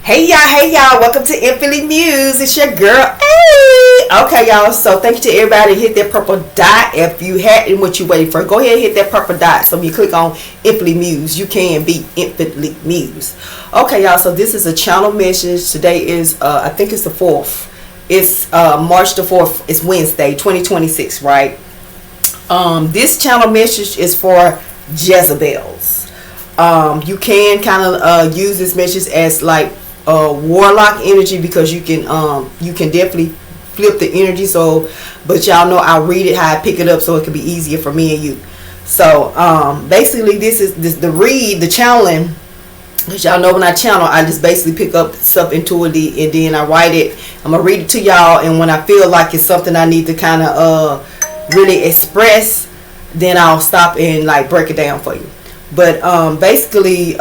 Hey y'all, welcome to Infinitely Muse. It's your girl. Hey! Okay, y'all, so thank you to everybody who hit that purple dot. If you hadn't, what you waiting for, go ahead and hit that purple dot. So when you click on Infinitely Muse, you can be Infinitely Muse. Okay, y'all, so this is a channel message. Today is, I think it's the 4th. It's March the 4th. It's Wednesday, 2026, right? This channel message is for Jezabels. You can kind of use this message as like warlock energy, because you can definitely flip the energy. So, but y'all know I'll read it how I pick it up, so it can be easier for me and you. So basically this is the channeling, because y'all know when I channel, I just basically pick up stuff intuitively and then I write it. I'm gonna read it to y'all, and when I feel like it's something I need to kind of really express, then I'll stop and like break it down for you. But basically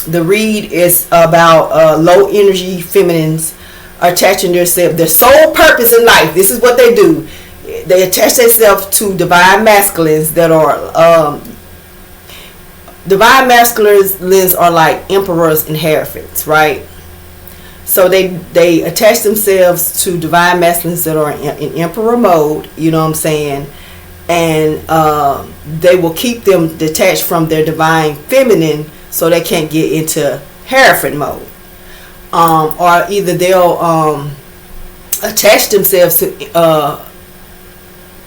the read is about low energy feminines attaching themselves, their sole purpose in life. This is what they do. They attach themselves to divine masculines that are divine masculines are like emperors and hierophants, right? So they attach themselves to divine masculines that are in emperor mode, you know what I'm saying? And they will keep them detached from their divine feminine, so they can't get into Hierophant mode. Or either they'll attach themselves to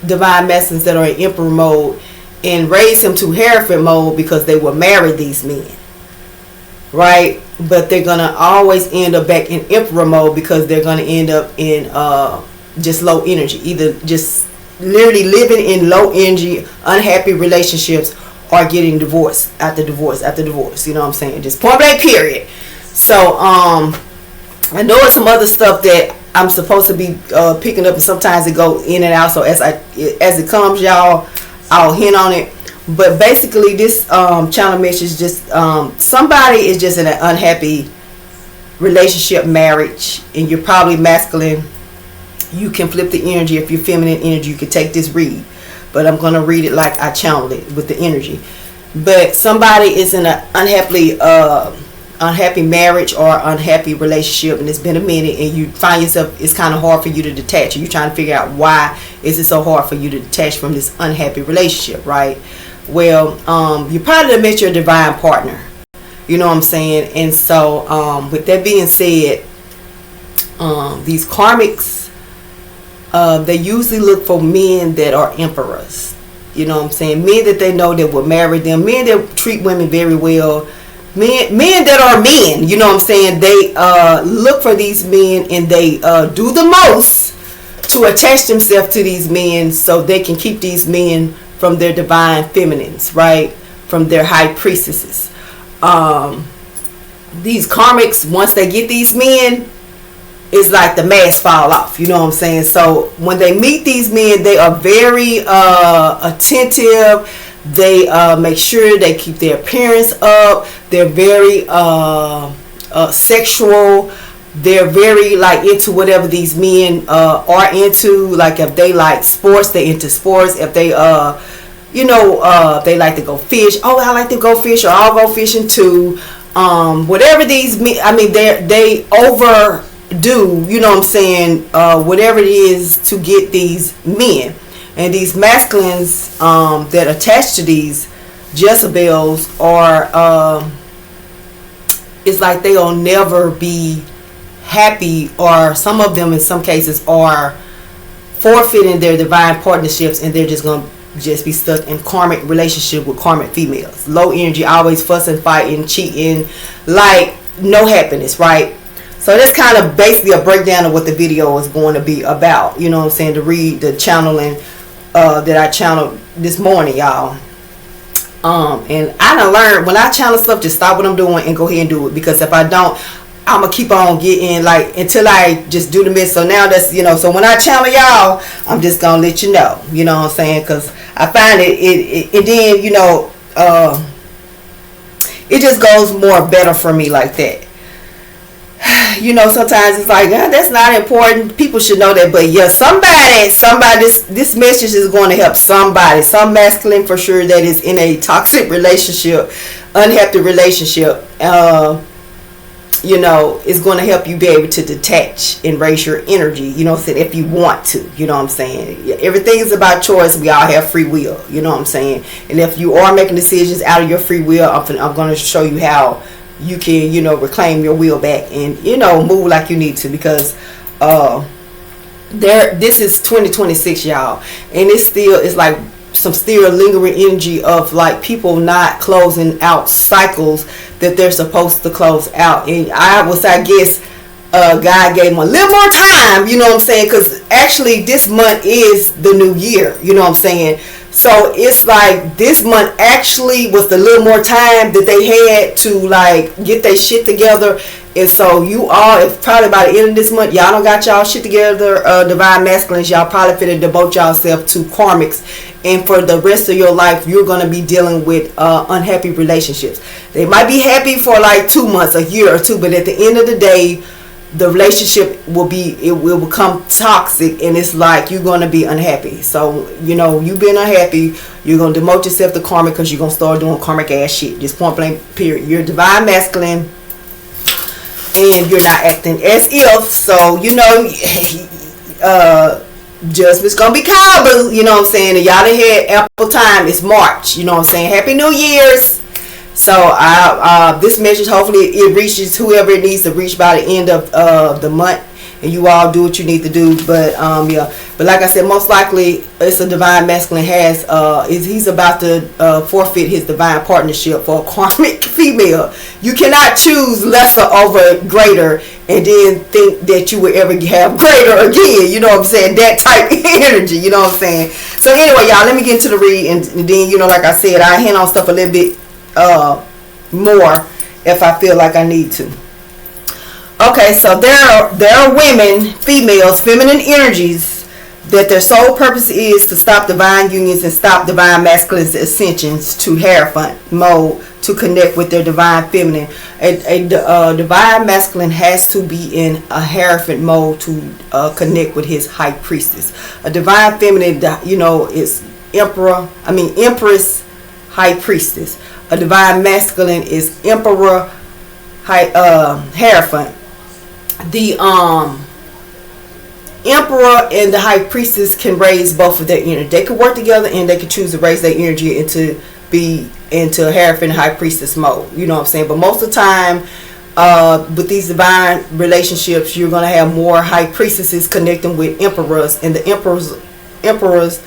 divine masculines that are in emperor mode and raise them to Hierophant mode because they will marry these men, right? But they're gonna always end up back in emperor mode because they're gonna end up in just low energy, either just literally living in low energy, unhappy relationships, or getting divorced after divorce after divorce. You know what I'm saying? Just point blank period. So I know it's some other stuff that I'm supposed to be picking up, and sometimes it go in and out. So as it comes, y'all, I'll hint on it. But basically, this channel message just somebody is just in an unhappy relationship, marriage, and you're probably masculine. You can flip the energy. If you're feminine energy, you can take this read. But I'm going to read it like I channeled it with the energy. But somebody is in an unhappy marriage or unhappy relationship, and it's been a minute, and you find yourself, it's kind of hard for you to detach. You're trying to figure out why is it so hard for you to detach from this unhappy relationship, right? Well, you probably met your divine partner. You know what I'm saying? And so with that being said, these karmics, they usually look for men that are emperors. You know what I'm saying? Men that they know that will marry them. Men that treat women very well. Men that are men. You know what I'm saying? They look for these men, and they do the most to attach themselves to these men so they can keep these men from their divine feminines, right? From their high priestesses. These karmics, once they get these men, it's like the mask fall off. You know what I'm saying? So when they meet these men, they are very attentive. They make sure they keep their appearance up. They're very sexual. They're very like into whatever these men are into. Like if they like sports, they're into sports. If they they like to go fish. Oh, I like to go fish, or I'll go fishing too. Whatever these men, I mean, they overdo, you know what I'm saying, whatever it is to get these men. And these masculines that attach to these Jezabels are, it's like they'll never be happy, or some of them in some cases are forfeiting their divine partnerships, and they're just going to just be stuck in karmic relationship with karmic females. Low energy, always fussing, fighting, cheating, like no happiness, right? So that's kind of basically a breakdown of what the video is going to be about. You know what I'm saying? To read the channeling that I channeled this morning, y'all. And I done learned, when I channel stuff, just stop what I'm doing and go ahead and do it. Because if I don't, I'm going to keep on getting, like, until I just do the mess. So now that's, you know, so when I channel y'all, I'm just going to let you know. You know what I'm saying? Because I find it then, you know, it just goes more better for me like that. You know, sometimes it's like, that's not important. People should know that. But yeah, somebody, this message is going to help somebody. Some masculine for sure that is in a toxic relationship, unhappy relationship. you know, it's going to help you be able to detach and raise your energy, you know what I'm saying, if you want to, you know what I'm saying. Everything is about choice. We all have free will, you know what I'm saying. And if you are making decisions out of your free will, I'm going to show you how you can, you know, reclaim your will back and, you know, move like you need to, because this is 2026, y'all, and it's like some still lingering energy of like people not closing out cycles that they're supposed to close out. And I guess God gave them a little more time, you know what I'm saying, because actually this month is the new year, you know what I'm saying. So it's like this month actually was the little more time that they had to like get their shit together. And so you all, if probably by the end of this month, y'all don't got y'all shit together, divine masculines, y'all probably finna devote yourself to karmics. And for the rest of your life, you're going to be dealing with unhappy relationships. They might be happy for like 2 months, a year or two, but at the end of the day, the relationship will become toxic, and it's like you're going to be unhappy. So, you know, you've been unhappy, you're going to demote yourself to karmic because you're going to start doing karmic ass shit. Just point blank, period. You're divine masculine, and you're not acting as if. So, you know, judgment's gonna be called, but you know what I'm saying, and y'all done had ample time. It's March, you know what I'm saying. Happy New Year's. So this message, hopefully it reaches whoever it needs to reach by the end of the month, and you all do what you need to do. But yeah, but like I said, most likely it's a divine masculine he's about to forfeit his divine partnership for a karmic female. You cannot choose lesser over greater and then think that you would ever have greater again, you know what I'm saying, that type of energy, you know what I'm saying. So anyway, y'all, let me get into the read, and then, you know, like I said, I hand on stuff a little bit more if I feel like I need to. Okay, so there are women, females, feminine energies that their sole purpose is to stop divine unions and stop divine masculine's ascensions to Hierophant mode to connect with their divine feminine. A divine masculine has to be in a Hierophant mode to connect with his high priestess. A divine feminine, you know, is empress, high priestess. A divine masculine is emperor, Hierophant. The emperor and the high priestess can raise both of their energy. They can work together, and they can choose to raise their energy into Hierophant high priestess mode, you know what I'm saying. But most of the time with these divine relationships, you're going to have more high priestesses connecting with emperors, and the emperors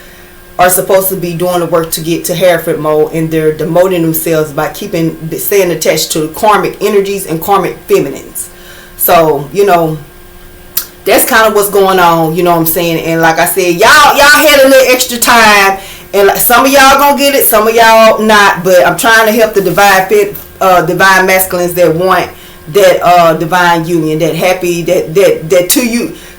are supposed to be doing the work to get to Hierophant mode, and they're demoting themselves by staying attached to karmic energies and karmic feminines. So, you know, that's kind of what's going on, you know what I'm saying. And like I said, y'all had a little extra time, and like, some of y'all gonna get it, some of y'all not. But I'm trying to help the divine masculines that want that divine union, that happy, that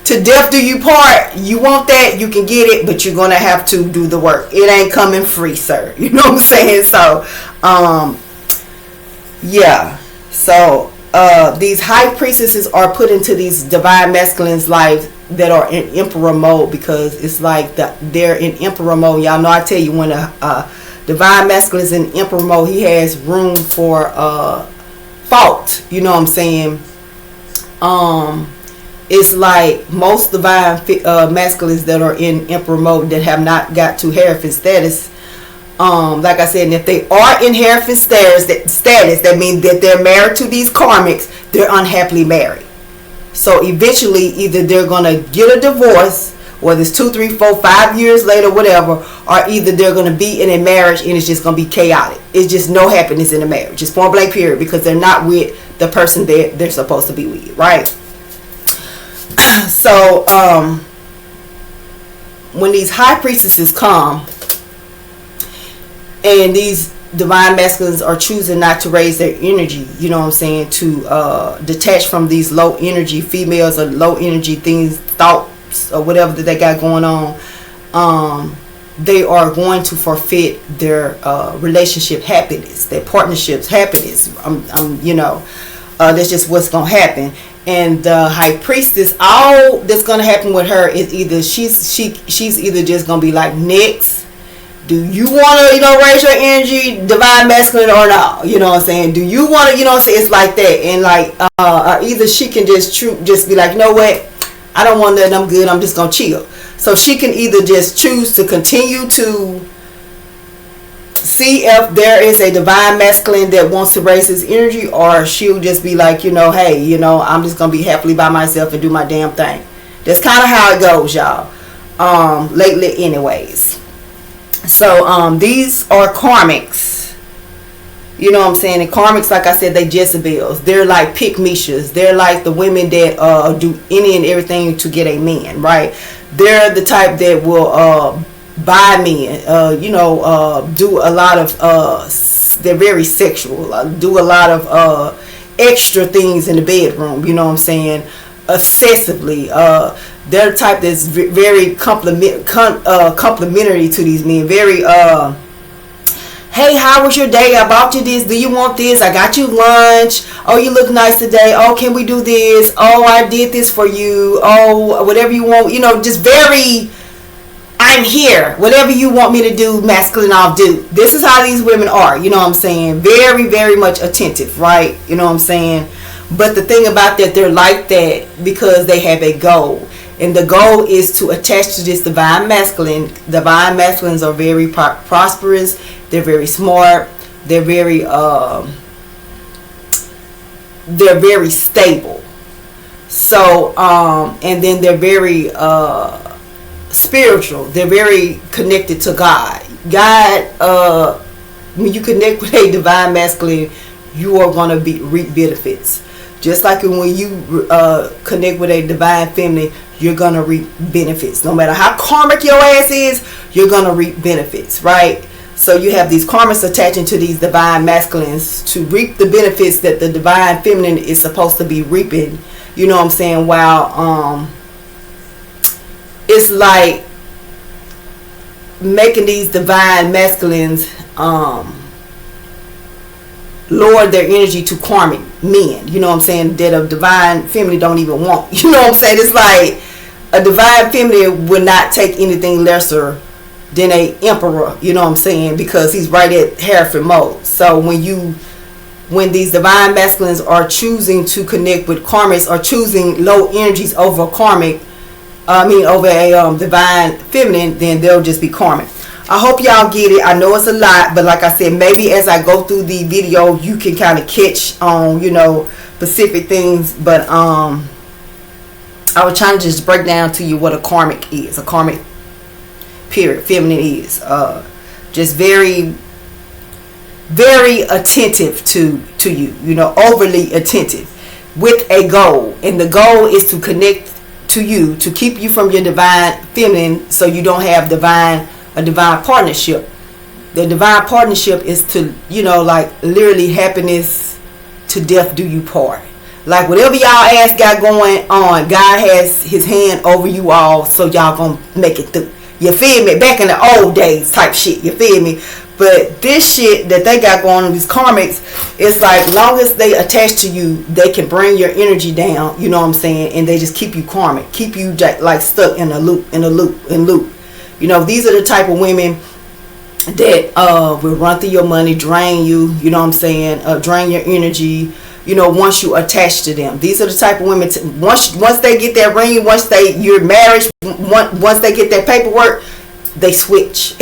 to death do you part. You want that, you can get it, but you're gonna have to do the work. It ain't coming free, sir. You know what I'm saying? So, yeah. So these high priestesses are put into these divine masculines' lives that are in emperor mode, because it's like they're in emperor mode. Y'all know, I tell you, when a divine masculine is in emperor mode, he has room for fault. You know what I'm saying? It's like most divine masculines that are in emperor mode that have not got to Hierophant status. Like I said, and if they are in Hierophant status, that means that they're married to these karmics. They're unhappily married. So eventually, either they're gonna get a divorce, whether it's 2, 3, 4, 5 years later, whatever, or either they're gonna be in a marriage and it's just gonna be chaotic. It's just no happiness in the marriage. Just point blank period, because they're not with the person that they're supposed to be with, right? So when these high priestesses come, and these divine masculines are choosing not to raise their energy, you know what I'm saying, to detach from these low energy females or low energy things, thoughts or whatever that they got going on, they are going to forfeit their relationship happiness, their partnerships happiness. You know, that's just what's gonna happen. And the high priestess, all that's gonna happen with her is either she's either just gonna be like, next, Do you want to, raise your energy, divine masculine, or not? You know what I'm saying? Do you want to, it's like that. And like, either she can just be like, you know what? I don't want that. I'm good. I'm just going to chill. So she can either just choose to continue to see if there is a divine masculine that wants to raise his energy, or she'll just be like, hey, I'm just going to be happily by myself and do my damn thing. That's kind of how it goes, y'all. Lately anyways. So these are karmics. You know what I'm saying? And karmics, like I said, they Jezabels. They're like pick-meshas. They're like the women that do any and everything to get a man, right? They're the type that will buy men, do a lot of they're very sexual, do a lot of extra things in the bedroom, you know what I'm saying, obsessively. They're the type that's very complimentary to these men. Very hey, how was your day? I bought you this. Do you want this? I got you lunch. Oh, you look nice today. Oh, can we do this? Oh, I did this for you. Oh, whatever you want. Just very, I'm here. Whatever you want me to do, masculine, I'll do. This is how these women are. You know what I'm saying? Very, very much attentive, right? You know what I'm saying? But the thing about that, they're like that because they have a goal. And the goal is to attach to this divine masculine. Divine masculines are very prosperous. They're very smart. They're very stable. So and then they're very spiritual. They're very connected to God. God, when you connect with a divine masculine, you are going to reap benefits. Just like when you connect with a divine feminine, you're going to reap benefits. No matter how karmic your ass is, you're going to reap benefits, right? So you have these karmics attaching to these divine masculines to reap the benefits that the divine feminine is supposed to be reaping. You know what I'm saying? While it's like making these divine masculines lower their energy to karmic men. You know what I'm saying? That a divine feminine don't even want. You know what I'm saying? It's like a divine feminine would not take anything lesser than a emperor. You know what I'm saying? Because he's right at Hierphant mode. So when these divine masculines are choosing to connect with karmics, or choosing low energies over karmic, over a divine feminine, then they'll just be karmic. I hope y'all get it. I know it's a lot, but like I said, maybe as I go through the video, you can kind of catch on, specific things. But I was trying to just break down to you what a karmic is. A karmic, period, feminine is. Just very, very attentive to you. Overly attentive with a goal. And the goal is to connect to you, to keep you from your divine feminine, so you don't have a divine partnership. The divine partnership is to, like literally happiness to death do you part. Like whatever y'all ass got going on, God has his hand over you all, so y'all gonna make it through. You feel me? Back in the old days type shit. You feel me? But this shit that they got going on, these karmics, it's like long as they attach to you, they can bring your energy down. You know what I'm saying? And they just keep you karmic, keep you like stuck in a loop. These are the type of women that will run through your money, drain you. You know what I'm saying? Drain your energy. Once you attach to them, these are the type of women. Once they get that ring, you're married. Once they get that paperwork, they switch.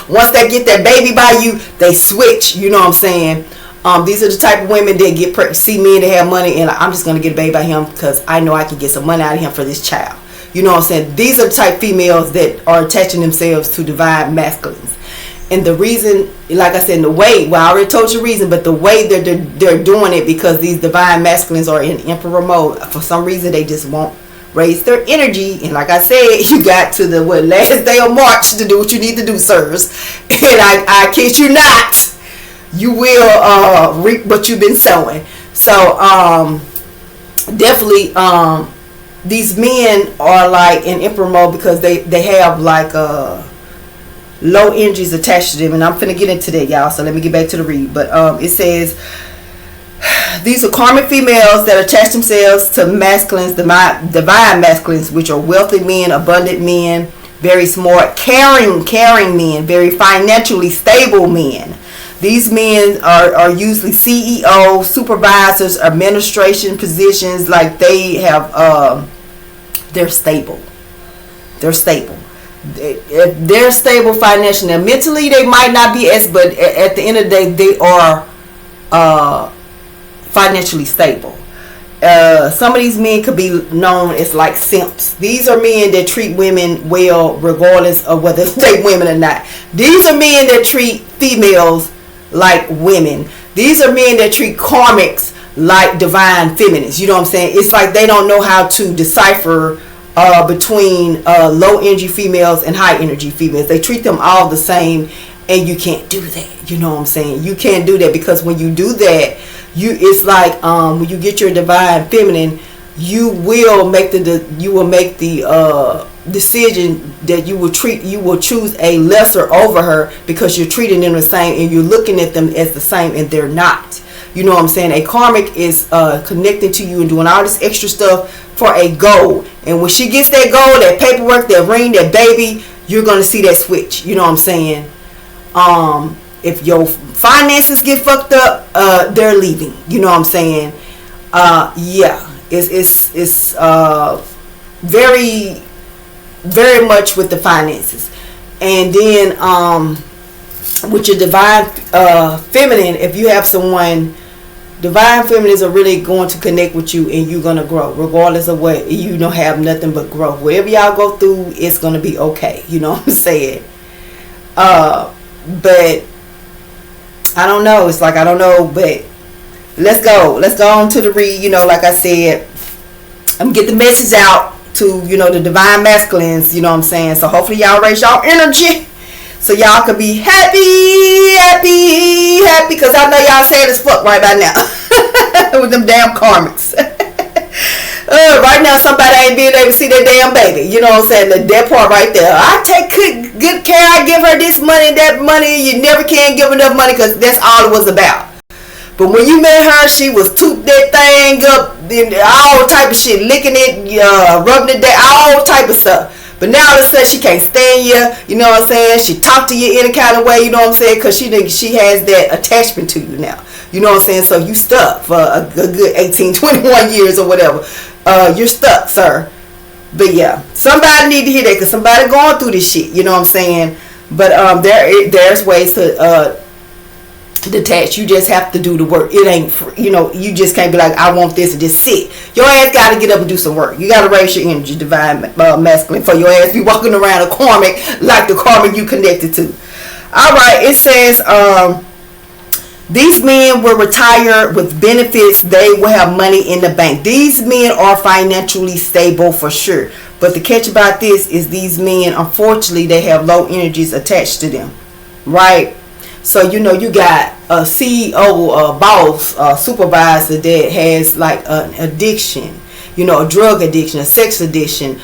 Once they get that baby by you, they switch. You know what I'm saying? These are the type of women that see men that have money, and I'm just gonna get a baby by him because I know I can get some money out of him for this child. You know what I'm saying? These are the type females that are attaching themselves to divine masculines. And the reason, like I said, I already told you the reason, but the way they're doing it, because these divine masculines are in emperor mode. For some reason, they just won't raise their energy. And like I said, you got to the last day of March to do what you need to do, sirs. And I kid you not, you will reap what you've been sowing. So definitely these men are like in emperor mode because they have like low energies attached to them. And I'm finna get into that, y'all, so let me get back to the read. But it says these are karmic females that attach themselves to masculines, divine masculines, which are wealthy men, abundant men, very smart, caring men, very financially stable men. These men are usually CEOs, supervisors, administration positions. Like they have, they're stable. They're stable. They're stable financially. Now, mentally, they might not be but at the end of the day, they are financially stable. Some of these men could be known as like simps. These are men that treat women well regardless of whether they women or not. These are men that treat females like women. These are men that treat karmics like divine feminists. You know what I'm saying? It's like they don't know how to decipher between low energy females and high energy females. They treat them all the same, and you can't do that. You know what I'm saying? You can't do that, because when you do that, it's like when you get your divine feminine, you will make the decision that you will choose a lesser over her, because you're treating them the same and you're looking at them as the same, and they're not. You know what I'm saying? A karmic is connecting to you and doing all this extra stuff for a goal. And when she gets that goal, that paperwork, that ring, that baby, you're going to see that switch. You know what I'm saying? If your finances get fucked up, they're leaving. You know what I'm saying? Yeah. It's very, very much with the finances. And then with your divine feminine, if you have someone, divine feminines are really going to connect with you, and you're going to grow regardless of what. You don't have nothing but growth. Whatever y'all go through, it's going to be okay. You know what I'm saying? But I don't know. It's like, I don't know, but let's go on to the read. You know, like I said, I'm gonna get the message out to, you know, the divine masculines. You know what I'm saying? So hopefully y'all raise y'all energy, so y'all can be happy, because I know y'all sad as fuck right by now with them damn karmics. Right now somebody ain't being able to see their damn baby. You know what I'm saying? That part right there. I take good care. I give her this money, that money. You never can give enough money, because that's all it was about. But when you met her, she was toot that thing up, and all type of shit, licking it, rubbing it down, all type of stuff. But now all of a sudden she can't stand you. You know what I'm saying? She talk to you in a kind of way. You know what I'm saying? Because she has that attachment to you now. You know what I'm saying? So you stuck for a good 18, 21 years or whatever. You're stuck, sir. But yeah, somebody need to hear that, because somebody going through this shit. You know what I'm saying? But there's ways to detach. You just have to do the work. It ain't free. You know, you just can't be like, I want this, and just sit. Your ass got to get up and do some work. You got to raise your energy, divine masculine, for your ass be walking around a karmic like the karmic you connected to. All right, it says these men will retire with benefits. They will have money in the bank. These men are financially stable for sure. But the catch about this is these men, unfortunately, they have low energies attached to them. Right? So, you know, you got a CEO, a boss, supervisor that has like an addiction, you know, a drug addiction, a sex addiction,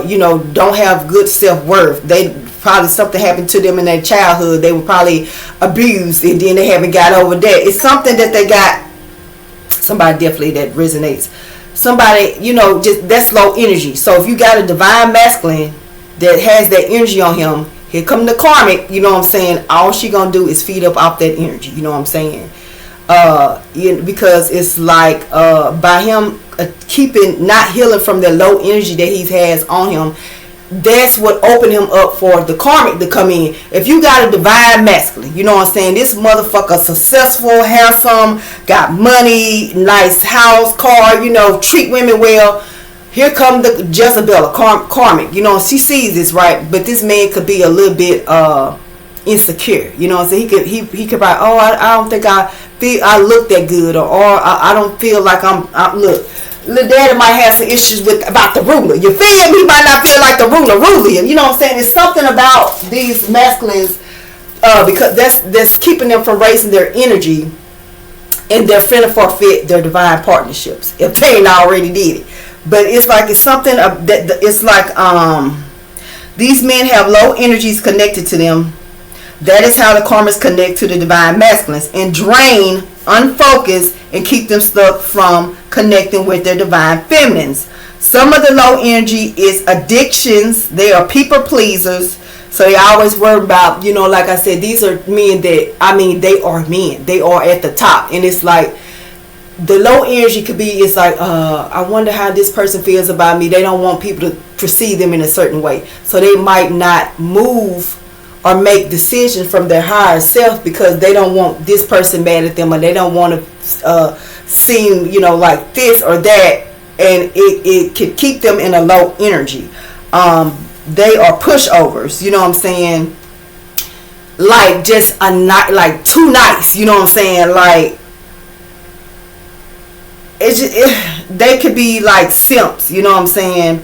you know, don't have good self-worth. They probably, something happened to them in their childhood. They were probably abused, and then they haven't got over that. It's something that they got. Somebody definitely that resonates. Somebody, you know, just that's low energy. So if you got a divine masculine that has that energy on him, here come the karmic, you know what I'm saying? All she gonna do is feed up off that energy, you know what I'm saying? Because it's like by him keeping, not healing from the low energy that he has on him, that's what opened him up for the karmic to come in. If you got a divine masculine, you know what I'm saying, this motherfucker successful, handsome, got money, nice house, car, you know, treat women well. Here come the Jezabel, karmic, you know, she sees this, right? But this man could be a little bit insecure, you know what I'm saying? He could probably, oh, I don't think I look that good, or I don't feel like I'm look. Little daddy might have some issues about the ruler. You feel me? He might not feel like the ruler. You know what I'm saying? It's something about these masculines because that's keeping them from raising their energy, and they're finna forfeit their divine partnerships if they ain't already did it. But it's like it's something that it's like these men have low energies connected to them. That is how the karmas connect to the divine masculines and drain unfocused, and keep them stuck from connecting with their divine feminines. Some of the low energy is addictions. They are people pleasers. So they always worry about, like I said, these are men that, they are men. They are at the top. And it's like, the low energy could be, it's like, I wonder how this person feels about me. They don't want people to perceive them in a certain way. So they might not move or make decisions from their higher self because they don't want this person mad at them, or they don't want to seem, like this or that. And it could keep them in a low energy. They are pushovers, you know what I'm saying? Like, just like too nice, you know what I'm saying? Like, they could be like simps, you know what I'm saying?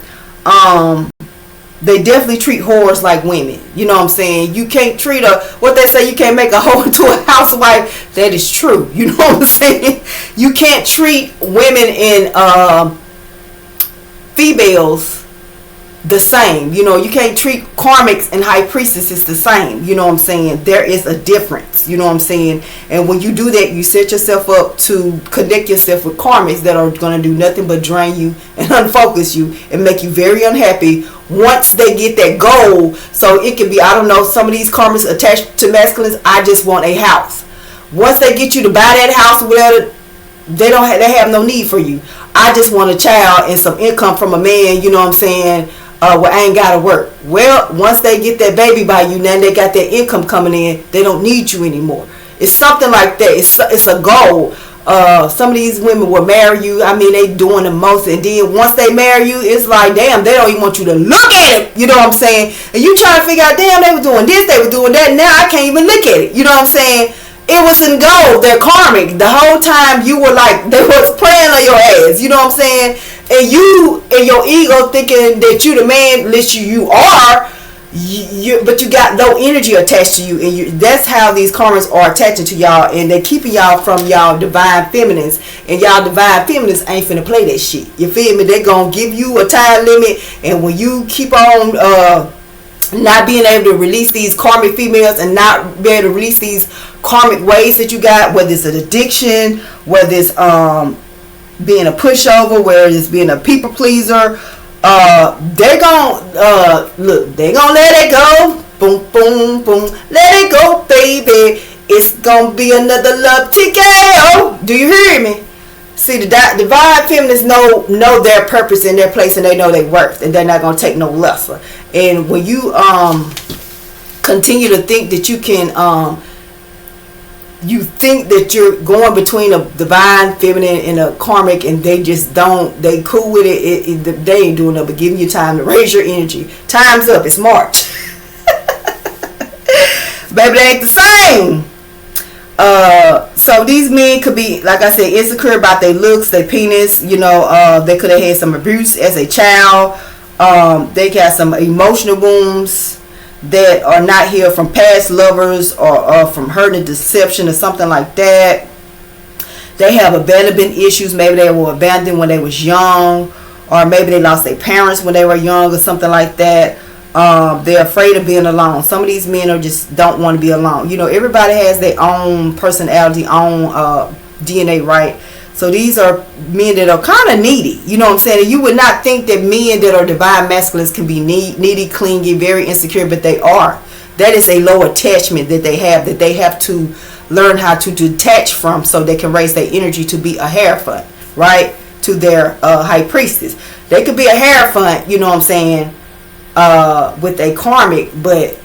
They definitely treat whores like women, you know what I'm saying? You can't treat what they say, you can't make a whore into a housewife. That is true, you know what I'm saying? You can't treat women and females the same. You can't treat Karmics and High Priestesses the same. You know what I'm saying? There is a difference. You know what I'm saying? And when you do that, you set yourself up to connect yourself with Karmics that are going to do nothing but drain you and unfocus you and make you very unhappy once they get that goal. So it could be, I don't know, some of these Karmics attached to masculines, I just want a house. Once they get you to buy that house or whatever, they have no need for you. I just want a child and some income from a man, you know what I'm saying? Well, I ain't gotta work. Well, once they get that baby by you, now they got that income coming in, they don't need you anymore. It's something like that. It's a goal. Some of these women will marry you. They doing the most, and then once they marry you, it's like, damn, they don't even want you to look at it. You know what I'm saying? And you trying to figure out, damn, they were doing this, they were doing that. Now I can't even look at it. You know what I'm saying? It was in gold. They're karmic. The whole time you were like, they was playing on your ass. You know what I'm saying? And you and your ego thinking that you the man, literally you are, but you got low energy attached to you, and that's how these karmas are attaching to y'all, and they keeping y'all from y'all divine feminines, and y'all divine feminines ain't finna play that shit. You feel me? They gonna give you a time limit, and when you keep on not being able to release these karmic females and not be able to release these karmic ways that you got, whether it's an addiction, whether it's being a pushover, whether it's being a people pleaser, they're gonna they gonna let it go. Boom, boom, boom. Let it go, baby. It's gonna be another love TKO. Do you hear me? See, the divine feminists know their purpose and their place, and they know their worth, and they're not gonna take no lesser. And when you continue to think that you can you think that you're going between a divine feminine and a karmic, and they just don't, they cool with it, they ain't doing nothing but giving you time to raise your energy. Time's up. It's March. Baby, they ain't the same. So these men could be, like I said, insecure about their looks, their penis. They could have had some abuse as a child. They got some emotional wounds that are not healed from past lovers, or from hurt and deception or something like that. They have abandonment issues. Maybe they were abandoned when they was young, or maybe they lost their parents when they were young or something like that. They're afraid of being alone. Some of these men just don't want to be alone. Everybody has their own personality, own DNA, right? So these are men that are kind of needy. You know what I'm saying? And you would not think that men that are divine masculines can be needy, clingy, very insecure, but they are. That is a low attachment that they have to learn how to detach from, so they can raise their energy to be a Hierophant, right? To their High Priestess. They could be a Hierophant, you know what I'm saying, with a karmic, but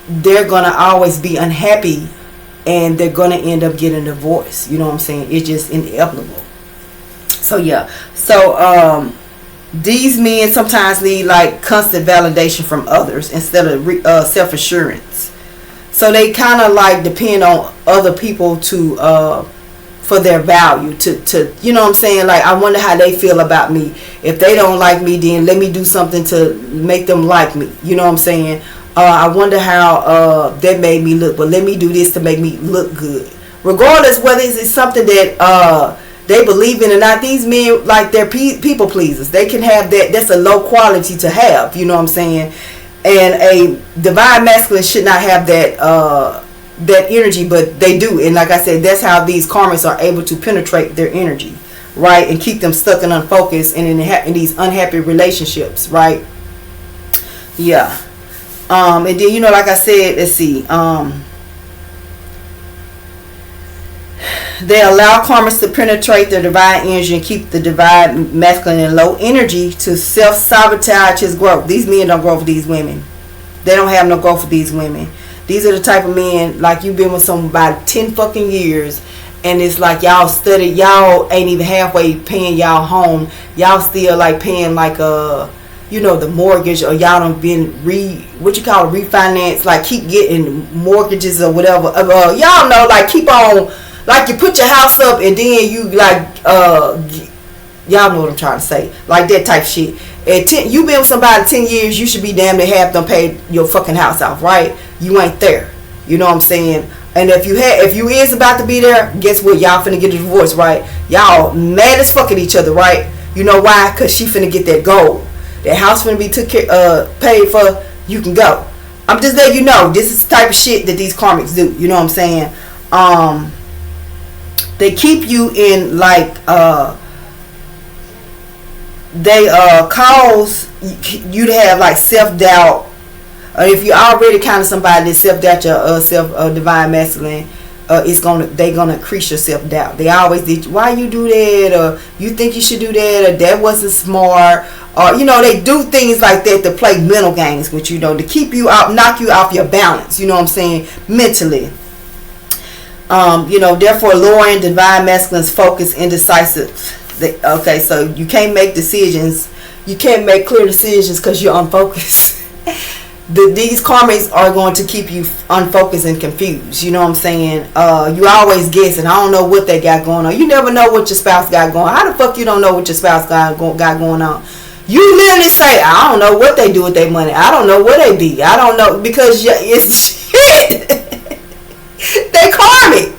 they're going to always be unhappy, and they're going to end up getting divorced. You know what I'm saying? It's just inevitable. So yeah. So these men sometimes need like constant validation from others instead of self-assurance. So they kind of like depend on other people to for their value, to you know what I'm saying? Like, I wonder how they feel about me. If they don't like me, then let me do something to make them like me. You know what I'm saying? I wonder how that made me look, but let me do this to make me look good. Regardless whether it's something that they believe in or not, these men, like, they're people pleasers. They can have that. That's a low quality to have. You know what I'm saying? And a divine masculine should not have that that energy, but they do. And like I said, that's how these karmics are able to penetrate their energy, right, and keep them stuck and unfocused and in these unhappy relationships, right? Yeah. And then, you know, like I said, let's see, they allow karmics to penetrate their divine energy and keep the divine masculine in low energy to self-sabotage his growth. These men don't grow for these women. They don't have no growth for these women. These are the type of men, like, you've been with somebody 10 fucking years, and it's like y'all studied, y'all ain't even halfway paying y'all home. Y'all still like paying like you know, the mortgage, or y'all done been refinance, like keep getting mortgages or whatever. Y'all know, like, keep on, like, you put your house up and then you like y'all know what I'm trying to say, like that type of shit. You been with somebody 10 years, you should be damn near half done paid your fucking house off, right? You ain't there. You know what I'm saying? And if you is about to be there, guess what? Y'all finna get a divorce, right? Y'all mad as fuck at each other, right? You know why? Cause she finna get that gold. That house finna be paid for. You can go. I'm just letting you know, this is the type of shit that these karmics do. You know what I'm saying? They keep you in like they cause you to have like self-doubt. If you already kind of somebody that self-doubt your divine masculine, they gonna increase your self-doubt. They always did, why you do that, or you think you should do that, or that wasn't smart, or you know, they do things like that to play mental games with you, know, to keep you out, knock you off your balance. You know what I'm saying? Mentally. You know, therefore lowering divine masculine's focus, indecisive. Okay, so you can't make decisions. You can't make clear decisions because you're unfocused. These karmics are going to keep you unfocused and confused. You know what I'm saying? You always guessing. I don't know what they got going on. You never know what your spouse got going on. How the fuck you don't know what your spouse got going on? You literally say, I don't know what they do with their money. I don't know where they be. I don't know, because it's shit. They karmic.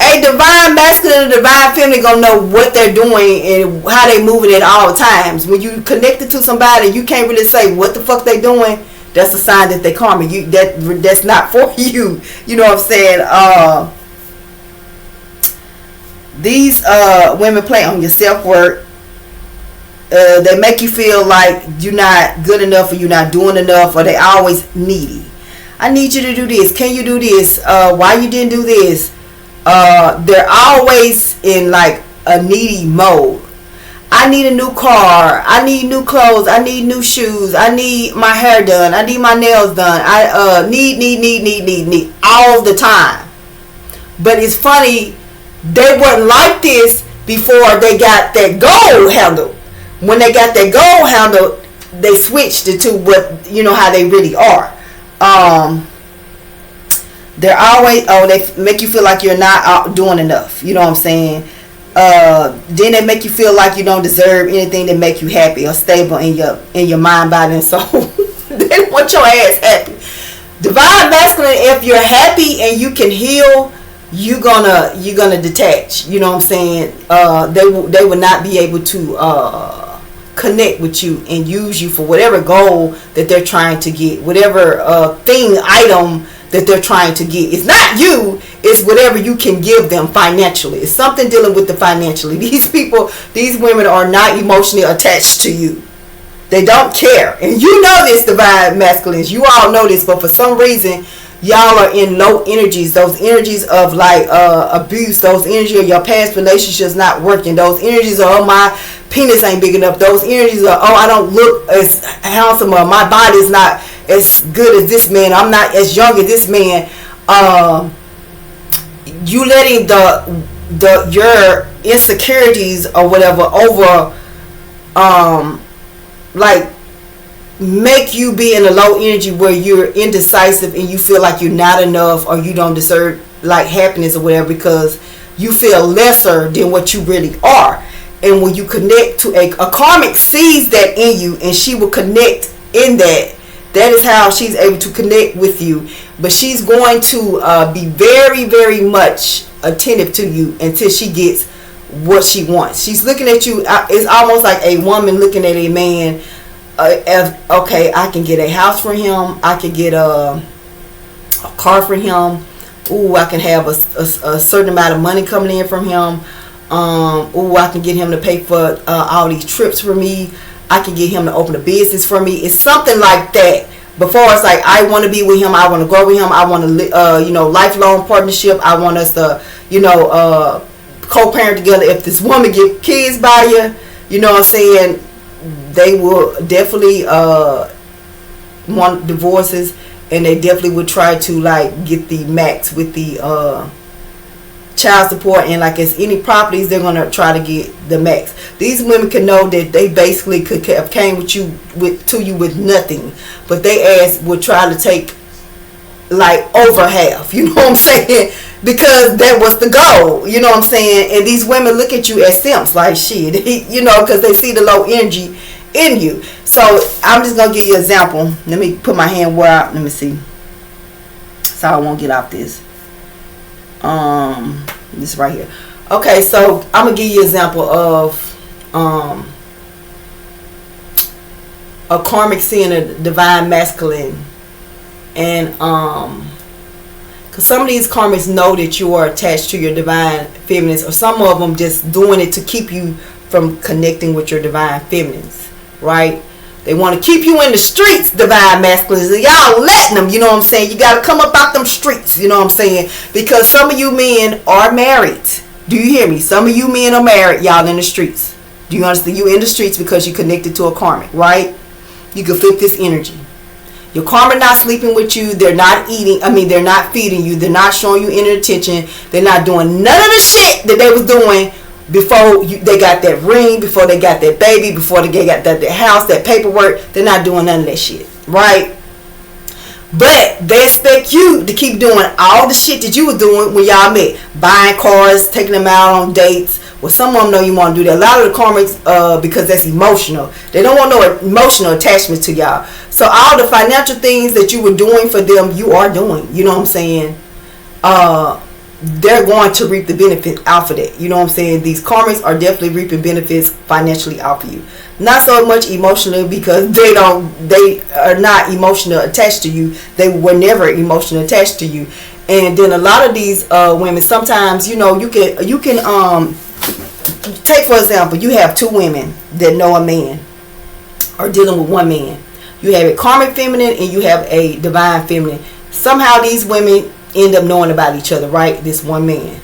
A divine masculine and a divine feminine gonna know what they're doing and how they moving at all times. When you connected to somebody, you can't really say what the fuck they doing. That's a sign that they karmic. That's not for you. You know what I'm saying? These women play on your self-worth. They make you feel like you're not good enough, or you're not doing enough, or they always needy. I need you to do this. Can you do this? Why you didn't do this? They're always in like a needy mode. I need a new car. I need new clothes. I need new shoes. I need my hair done. I need my nails done. I need all the time. But it's funny, they weren't like this before they got that gold handle. When they got that gold handle, they switched it to what, you know, how they really are. They're always, they make you feel like you're not out doing enough. You know what I'm saying? Then they make you feel like you don't deserve anything that make you happy or stable in your mind, body, and soul. They want your ass happy. Divine masculine, if you're happy and you can heal, you're gonna detach. You know what I'm saying? They will not be able to connect with you and use you for whatever goal that they're trying to get, whatever item that they're trying to get. It's not you, it's whatever you can give them financially. It's something dealing with the financially. These women are not emotionally attached to you. They don't care. And you know this, divine masculines. You all know this, but for some reason, y'all are in low energies. Those energies of like abuse, those energies of your past relationships not working, those energies of, oh, my penis ain't big enough, those energies of, oh, I don't look as handsome, or my body's not as good as this man, I'm not as young as this man. You letting your insecurities or whatever over like make you be in a low energy where you're indecisive and you feel like you're not enough, or you don't deserve like happiness or whatever, because you feel lesser than what you really are. And when you connect to a karmic sees that in you, and she will connect in that. That is how she's able to connect with you. But she's going to be very, very much attentive to you until she gets what she wants. She's looking at you. It's almost like a woman looking at a man. Okay, I can get a house for him. I can get a car for him. Ooh, I can have a certain amount of money coming in from him. Ooh, I can get him to pay for all these trips for me. I can get him to open a business for me. It's something like that. Before it's like, I want to be with him. I want to grow with him. I want to, lifelong partnership. I want us to, co-parent together. If this woman get kids by you, you know what I'm saying, they will definitely want divorces, and they definitely would try to like get the max with the child support, and like as any properties, they're gonna try to get the max. These women can know that they basically could have came to you with nothing, but they ass would try to take like over half, you know what I'm saying, because that was the goal, you know what I'm saying. And these women look at you as simps, like shit, because they see the low energy in you. So I'm just gonna give you an example. Let me put my hand where let me see, so I won't get off this. This right here. Okay, so I'm gonna give you an example of a karmic seeing a divine masculine, and because some of these karmics know that you are attached to your divine feminines, or some of them just doing it to keep you from connecting with your divine feminines, right? They want to keep you in the streets, divine masculines. Y'all letting them, you know what I'm saying? You got to come up out them streets, you know what I'm saying? Because some of you men are married. Do you hear me? Some of you men are married, y'all in the streets. Do you understand? You in the streets because you connected to a karmic, right? You can flip this energy. Your karma not sleeping with you. They're not eating. They're not feeding you. They're not showing you any attention. They're not doing none of the shit that they was doing before they got that ring, before they got that baby, before they got that house, that paperwork. They're not doing none of that shit, right? But they expect you to keep doing all the shit that you were doing when y'all met. Buying cars, taking them out on dates. Well, some of them know you want to do that. A lot of the karmics, because that's emotional. They don't want no emotional attachment to y'all. So all the financial things that you were doing for them, you are doing. You know what I'm saying? They're going to reap the benefit out of that. You know what I'm saying? These karmics are definitely reaping benefits financially out of you. Not so much emotionally, because they are not emotional attached to you. They were never emotional attached to you. And then a lot of these women, sometimes, you can take, for example, you have two women that know a man, or dealing with one man. You have a karmic feminine and you have a divine feminine. Somehow these women end up knowing about each other, right? This one man.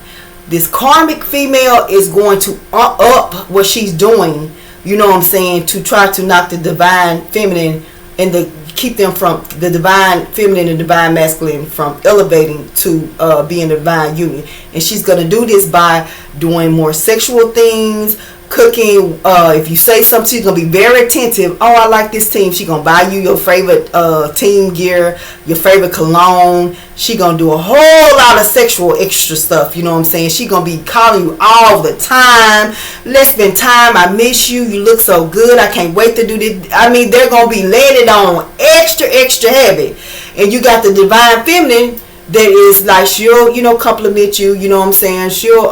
This karmic female is going to up what she's doing, you know what I'm saying, to try to knock the divine feminine and keep them from the divine feminine and divine masculine from elevating to being a divine union. And she's going to do this by doing more sexual things, cooking. If you say something, she's going to be very attentive. Oh, I like this team. She's going to buy you your favorite team gear, your favorite cologne. She's going to do a whole lot of sexual extra stuff. You know what I'm saying? She's going to be calling you all the time. Let's spend time. I miss you. You look so good. I can't wait to do this. They're going to be laying it on extra, extra heavy. And you got the divine feminine that is like, she'll, compliment you. You know what I'm saying? She'll,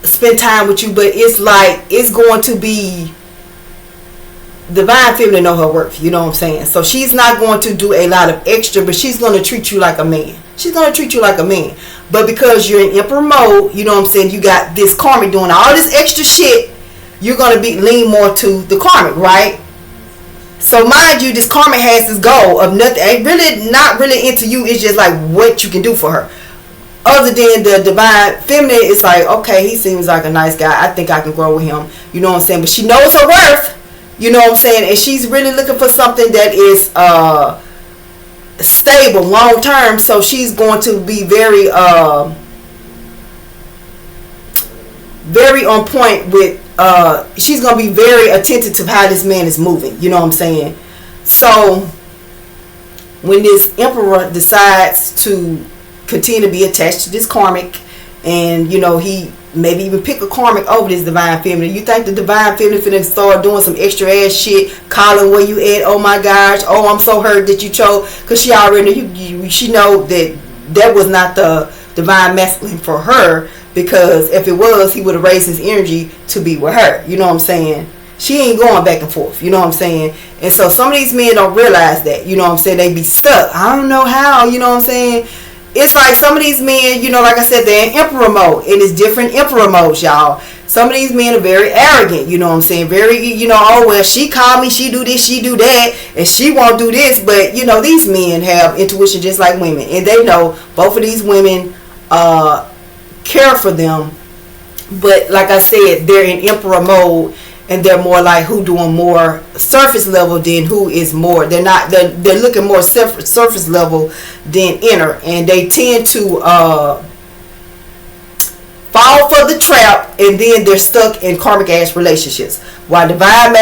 spend time with you, but it's like, it's going to be divine feminine know her worth, you know what I'm saying? So she's not going to do a lot of extra, but she's going to treat you like a man. She's going to treat you like a man. But because you're in emperor mode, you know what I'm saying, you got this karmic doing all this extra shit, you're going to lean more to the karmic, right? So mind you, this karmic has this goal of nothing, ain't really not really into you. It's just like what you can do for her. Other than the divine feminine, it's like, okay, he seems like a nice guy. I think I can grow with him. You know what I'm saying? But she knows her worth. You know what I'm saying? And she's really looking for something that is stable, long term. So she's going to be very on point with, she's going to be very attentive to how this man is moving. You know what I'm saying? So when this emperor decides to continue to be attached to this karmic, and he maybe even pick a karmic over this divine feminine, you think the divine feminine finna start doing some extra ass shit, calling where you at, oh my gosh, oh I'm so hurt that you chose, because she already she know that was not the divine masculine for her, because if it was, he would have raised his energy to be with her, you know what I'm saying? She ain't going back and forth. You know what I'm saying? And so some of these men don't realize that. You know what I'm saying? They be stuck. I don't know how. You know what I'm saying? It's like some of these men, you know, like I said, they're in emperor mode. And it's different emperor modes, y'all. Some of these men are very arrogant. You know what I'm saying? Very, you know, oh, well, she called me. She do this. She do that. And she won't do this. But, you know, these men have intuition just like women. And they know both of these women care for them. But like I said, they're in emperor mode. And they're more like who doing more surface level than who is more. They're looking more surface level than inner, and they tend to fall for the trap, and then they're stuck in karmic ass relationships. While divine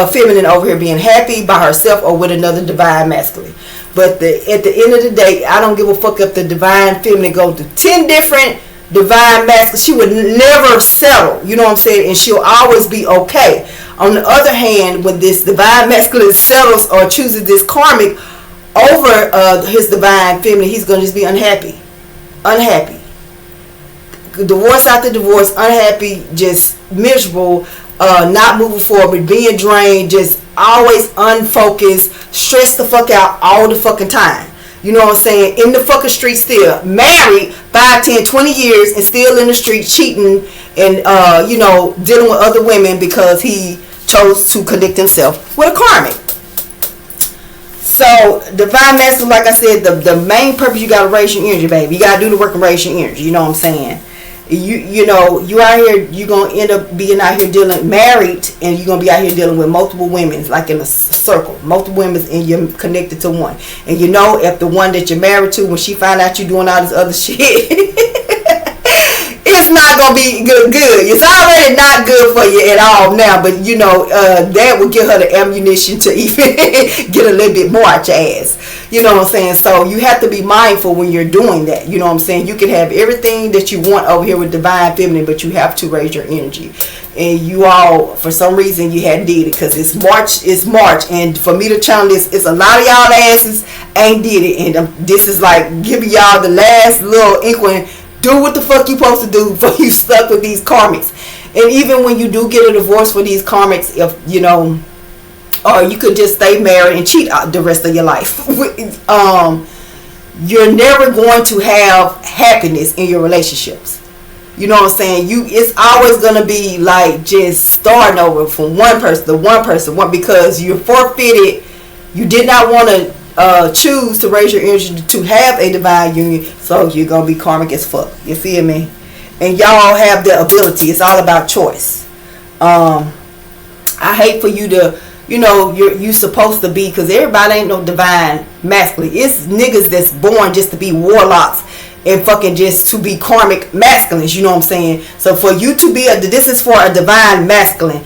feminine over here being happy by herself or with another divine masculine. But at the end of the day, I don't give a fuck if the divine feminine goes to 10 different divine masculine. She would never settle, you know what I'm saying, and she'll always be okay. On the other hand, when this divine masculine settles or chooses this karmic over his divine feminine, he's going to just be unhappy. Divorce after divorce, unhappy, just miserable, not moving forward, being drained, just always unfocused, stressed the fuck out all the fucking time. You know what I'm saying? In the fucking street still. Married 5, 10, 20 years and still in the street cheating and, you know, dealing with other women because he chose to connect himself with a karmic. So, divine masculine, like I said, the main purpose, you got to raise your energy, baby. You got to do the work and raise your energy. You know what I'm saying? You know, you out here, you're going to end up being out here married, and you're going to be out here dealing with multiple women, like in a circle, multiple women, and you're connected to one. And you know, if the one that you're married to, when she find out you doing all this other shit, it's not going to be good. It's already not good for you at all now, but you know, that would give her the ammunition to even get a little bit more at your ass. You know what I'm saying? So you have to be mindful when you're doing that. You know what I'm saying? You can have everything that you want over here with divine feminine, but you have to raise your energy. And you all, for some reason, you hadn't did it because it's March. And for me to channel this, it's a lot of y'all asses ain't did it. And this is like giving y'all the last little inkling. Do what the fuck you supposed to do before you stuck with these karmics. And even when you do get a divorce for these karmics, if you know, or you could just stay married and cheat out the rest of your life. You're never going to have happiness in your relationships. You know what I'm saying? It's always going to be like just starting over from one person to one person, because you're forfeited. You did not want to choose to raise your energy to have a divine union, so you're going to be karmic as fuck. You feel me? And y'all have the ability. It's all about choice. I hate for you to, you know, you supposed to be, because everybody ain't no divine masculine. It's niggas that's born just to be warlocks and fucking just to be karmic masculines. You know what I'm saying? So for you to be this is for a divine masculine.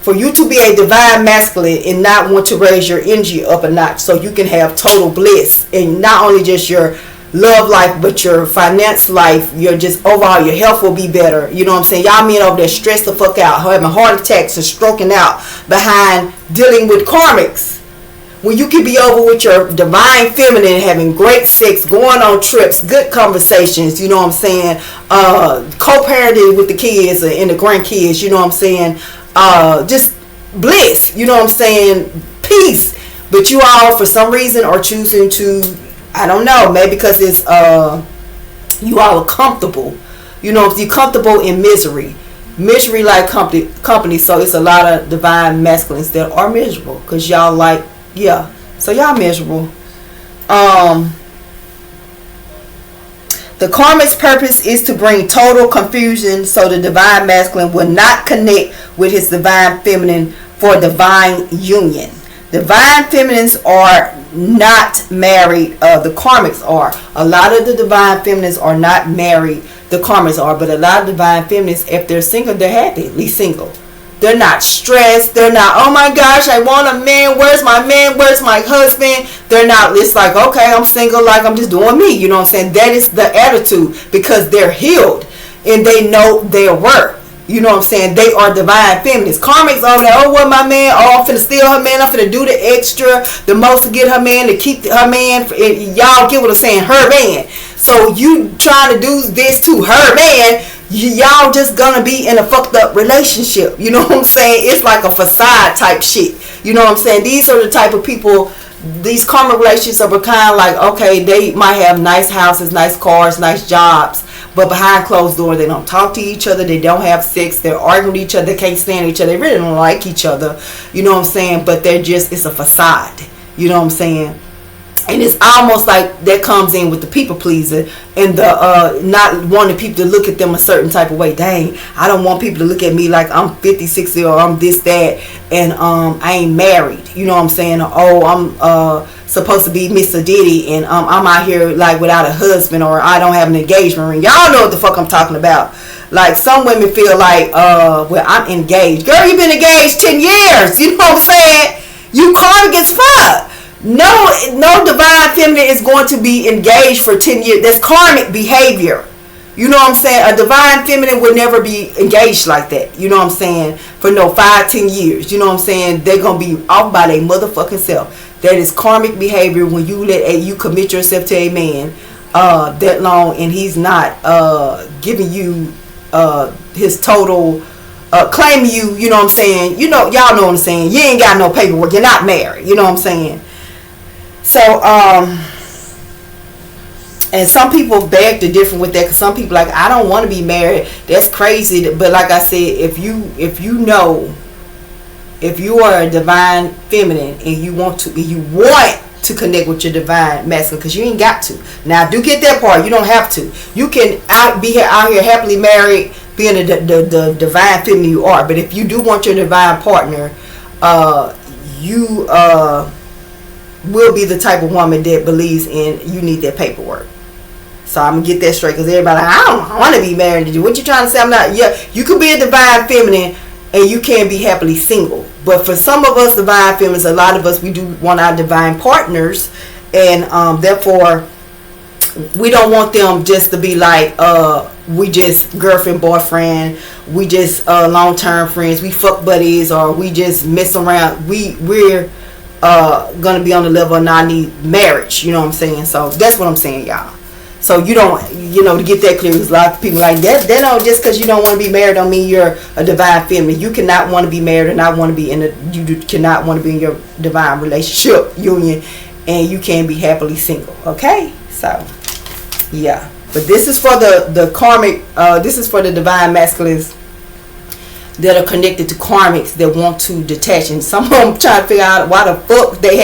For you to be a divine masculine and not want to raise your energy up a notch so you can have total bliss, and not only just your love life but your finance life, your just overall your health will be better. You know what I'm saying? Y'all men over there stressed the fuck out, having heart attacks and stroking out behind dealing with karmics, when you can be over with your divine feminine, having great sex, going on trips, good conversations, you know what I'm saying, co-parenting with the kids and the grandkids, you know what I'm saying, just bliss, you know what I'm saying, peace. But you all for some reason are choosing to, I don't know, maybe because it's you all are comfortable, you know, if you're comfortable in misery like company. So it's a lot of divine masculines that are miserable because y'all like, yeah, so y'all miserable. The karmic's purpose is to bring total confusion so the divine masculine will not connect with his divine feminine for divine union. Divine feminines are not married. The karmics are. A lot of the divine feminines are not married. The karmics are. But a lot of divine feminines, if they're single, they're happily single. They're not stressed. They're not, oh my gosh, I want a man. Where's my man? Where's my husband? They're not, it's like, okay, I'm single, like I'm just doing me. You know what I'm saying? That is the attitude, because they're healed and they know their worth. You know what I'm saying? They are divine feminists. Karmics over there, oh, what my man? Oh, I'm finna steal her man. I'm finna do the extra, the most to get her man, to keep her man. And y'all get what I'm saying? Her man. So you trying to do this to her man. y'all just gonna be in a fucked up relationship. You know what I'm saying? It's like a facade type shit. You know what I'm saying? These are the type of people, these karmic relationships are kind of like, okay, they might have nice houses, nice cars, nice jobs, but behind closed doors, they don't talk to each other, they don't have sex, they're arguing with each other, they can't stand each other, they really don't like each other. You know what I'm saying? But they're just, it's a facade. You know what I'm saying? And it's almost like that comes in with the people pleaser and the not wanting people to look at them a certain type of way. Dang, I don't want people to look at me like I'm 50, 60 or I'm this, that, and I ain't married. You know what I'm saying? Or, oh, I'm supposed to be Mr. Diddy and I'm out here like without a husband, or I don't have an engagement ring. Y'all know what the fuck I'm talking about. Like some women feel like, well, I'm engaged. Girl, you've been engaged 10 years. You know what I'm saying? You karmic as fuck. No divine feminine is going to be engaged for 10 years. That's karmic behavior. You know what I'm saying? A divine feminine would never be engaged like that. You know what I'm saying? For no 5-10 years. You know what I'm saying? They're going to be off by their motherfucking self. That is karmic behavior when you commit yourself to a man that long and he's not giving you his total claiming you. You know what I'm saying? You know, y'all know what I'm saying. You ain't got no paperwork. You're not married. You know what I'm saying? So, and some people beg to differ with that, because some people like, I don't want to be married. That's crazy. But like I said, if you are a divine feminine and you want to connect with your divine masculine, because you ain't got to. Now, do get that part. You don't have to. You can be out here happily married, being the divine feminine you are. But if you do want your divine partner, you will be the type of woman that believes in you need that paperwork. So I'm gonna get that straight, because everybody like, I don't want to be married to you. What you trying to say? I'm not. Yeah, you could be a divine feminine and you can be happily single. But for some of us divine feminines, a lot of us, we do want our divine partners, and therefore we don't want them just to be like we just girlfriend, boyfriend, we just long-term friends, we fuck buddies, or we just mess around. We're gonna be on the level of not need marriage. You know what I'm saying? So that's what I'm saying, y'all. So you don't, to get that clear, because a lot of people like that. They don't, just because you don't want to be married don't mean you're a divine feminine. You cannot want to be married and not want to be cannot want to be in your divine relationship union, and you can be happily single. Okay, so yeah. But this is for the karmic. This is for the divine masculines that are connected to karmics that want to detach, and some of them trying to figure out why the fuck they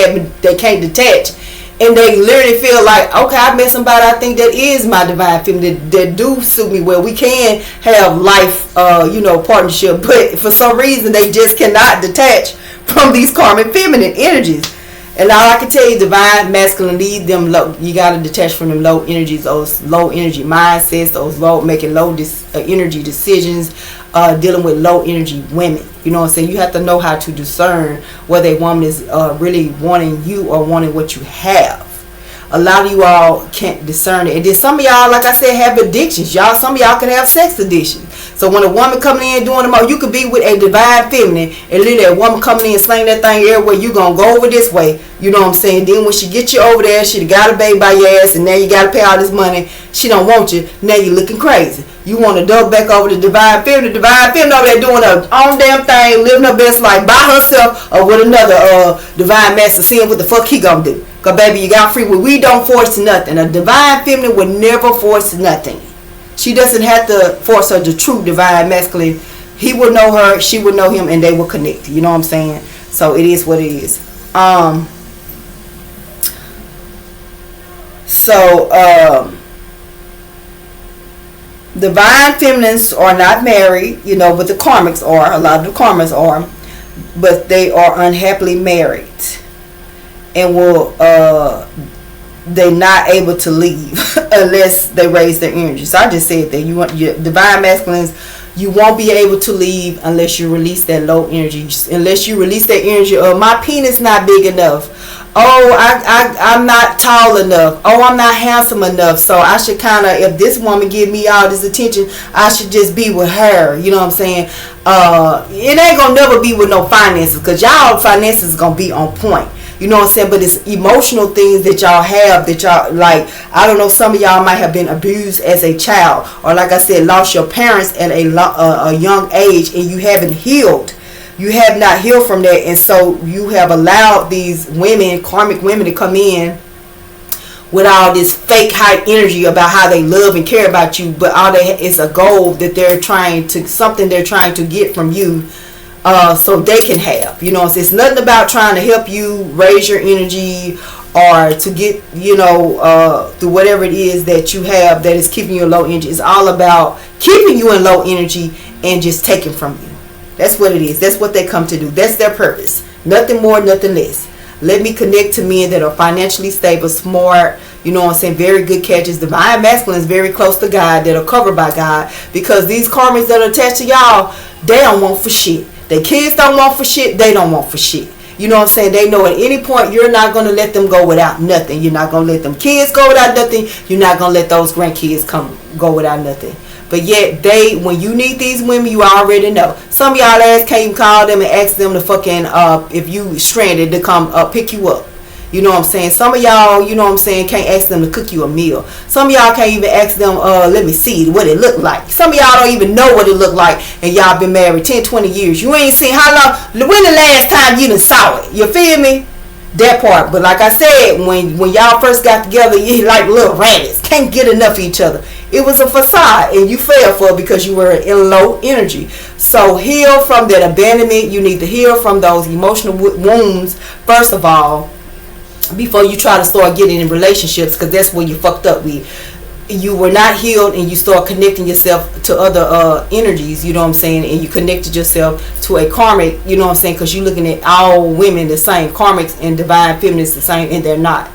can't detach. And they literally feel like, okay, I met somebody I think that is my divine feminine, that do suit me well. We can have life, partnership, but for some reason they just cannot detach from these karmic feminine energies. And all I can tell you, divine masculine, lead them low. You got to detach from them low energies, those low energy mindsets, those making low energy decisions, dealing with low energy women. You know what I'm saying? You have to know how to discern whether a woman is really wanting you or wanting what you have. A lot of you all can't discern it. And then some of y'all, like I said, have addictions. Some of y'all can have sex addictions. So when a woman coming in doing them all, you could be with a divine feminine and literally a woman coming in slaying that thing everywhere. You gonna go over this way. You know what I'm saying? Then when she get you over there, she got a baby by your ass, and now you gotta pay all this money. She don't want you. Now you looking crazy. You want to duck back over to divine feminine. Divine feminine over there doing her own damn thing, living her best life by herself or with another divine master, seeing what the fuck he gonna do. Cause baby, you got free will. We don't force nothing. A divine feminine would never force nothing. She doesn't have to force her the true divine masculine. He will know her, she will know him, and they will connect. You know what I'm saying? So it is what it is. Divine feminines are not married, but the karmics are. A lot of the karmics are, but they are unhappily married, and they're not able to leave unless they raise their energy. So I just said that you want your divine masculines, you won't be able to leave unless you release that low energy. Unless you release that energy of, my penis not big enough. Oh, I'm not tall enough. Oh, I'm not handsome enough. So I should if this woman give me all this attention, I should just be with her. You know what I'm saying? It ain't gonna never be with no finances, because y'all finances is gonna be on point. You know what I'm saying? But it's emotional things that y'all have that y'all, like, I don't know, some of y'all might have been abused as a child, or like I said, lost your parents at a young age, and you haven't healed. You have not healed from that, and so you have allowed these women, karmic women, to come in with all this fake high energy about how they love and care about you, but all they is a goal that they're trying to get from you, so they can have. You know, it's nothing about trying to help you raise your energy or to get, you know, through whatever it is that you have that is keeping you in low energy. It's all about keeping you in low energy and just taking from you. That's what it is. That's what they come to do. That's their purpose. Nothing more, nothing less. Let me connect to men that are financially stable, smart, you know what I'm saying, very good catches. Divine masculine is very close to God, that are covered by God, because these karmics that are attached to y'all, they don't want for shit. Their kids don't want for shit. They don't want for shit. You know what I'm saying? They know at any point you're not going to let them go without nothing. You're not going to let them kids go without nothing. You're not going to let those grandkids go without nothing. But yet when you need these women, you already know. Some of y'all ass can't even call them and ask them to fucking, if you stranded, to come pick you up. You know what I'm saying? Some of y'all, you know what I'm saying, can't ask them to cook you a meal. Some of y'all can't even ask them, let me see what it look like. Some of y'all don't even know what it look like, and y'all been married 10, 20 years. You ain't seen how long, when the last time you done saw it. You feel me? That part. But like I said, when y'all first got together, you like little rabbits. Can't get enough of each other. It was a facade, and you fell for it because you were in low energy. So heal from that abandonment. You need to heal from those emotional wounds, first of all, before you try to start getting in relationships, because that's where you fucked up with. You were not healed, and you start connecting yourself to other energies, you know what I'm saying, and you connected yourself to a karmic, you know what I'm saying, because you're looking at all women the same. Karmics and divine feminists the same, and they're not.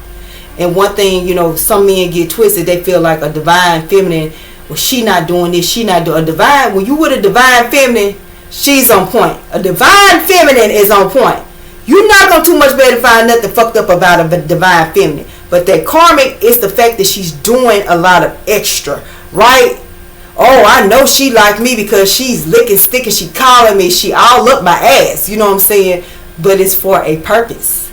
And one thing, you know, some men get twisted. They feel like a divine feminine, well, she not doing this, she not doing a divine. When you with a divine feminine, she's on point. A divine feminine is on point. You're not going to too much better find nothing fucked up about a divine feminine. But that karmic is the fact that she's doing a lot of extra, right? Oh, I know she like me because she's licking, sticking, she calling me, she all up my ass, you know what I'm saying? But it's for a purpose.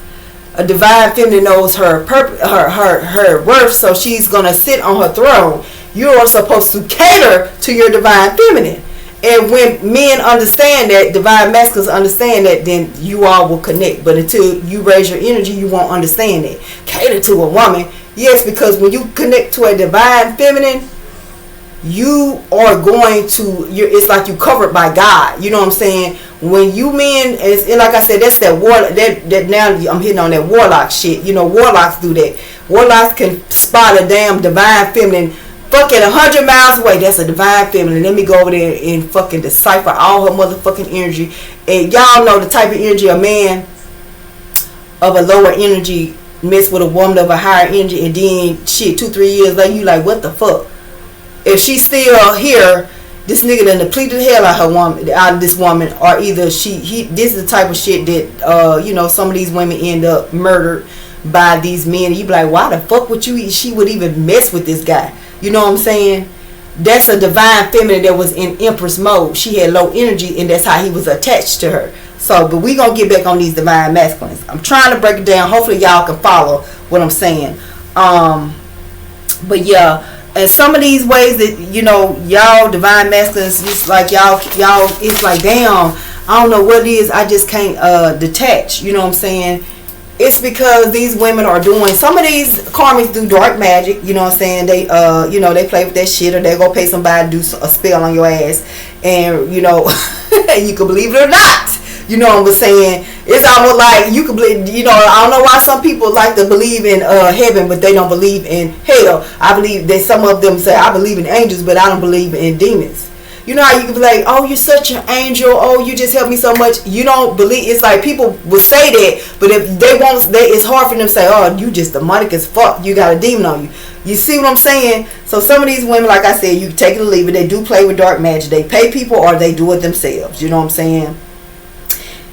A divine feminine knows her purpose, her worth, so she's going to sit on her throne. You are supposed to cater to your divine feminine. And when men understand that, divine masculines understand that, then you all will connect. But until you raise your energy, you won't understand it. Cater to a woman. Yes, because when you connect to a divine feminine, you are going to, it's like you covered by God. You know what I'm saying? When you men, and like I said, that's that war, that now I'm hitting on that warlock shit. You know, warlocks do that. Warlocks can spot a damn divine feminine fucking 100 miles away. That's a divine feminine. Let me go over there and fucking decipher all her motherfucking energy. And y'all know the type of energy a man of a lower energy mess with a woman of a higher energy, and then shit 2-3 years later you like, what the fuck? If she's still here, this nigga done depleted the hell out of this woman, or either this is the type of shit that you know, some of these women end up murdered by these men. You be like, why the fuck would she would even mess with this guy? You know what I'm saying? That's a divine feminine that was in empress mode. She had low energy, and that's how he was attached to her. So, but we gonna get back on these divine masculines. I'm trying to break it down. Hopefully y'all can follow what I'm saying. But yeah, and some of these ways that, you know, y'all divine masculines, it's like y'all it's like, damn, I don't know what it is, I just can't detach. You know what I'm saying? It's because these women are doing, some of these karmics do dark magic, you know what I'm saying? They, you know, they play with that shit, or they go pay somebody to do a spell on your ass. And, you know, you can believe it or not. You know what I'm saying? It's almost like you can believe, you know, I don't know why some people like to believe in heaven, but they don't believe in hell. I believe that some of them say, I believe in angels, but I don't believe in demons. You know how you can be like, oh, you're such an angel, oh, you just helped me so much. You don't believe. It's like people will say that, but if they won't, it's hard for them to say, oh, you just demonic as fuck, you got a demon on you. You see what I'm saying? So some of these women, like I said, you take it or leave it, they do play with dark magic. They pay people or they do it themselves. You know what I'm saying?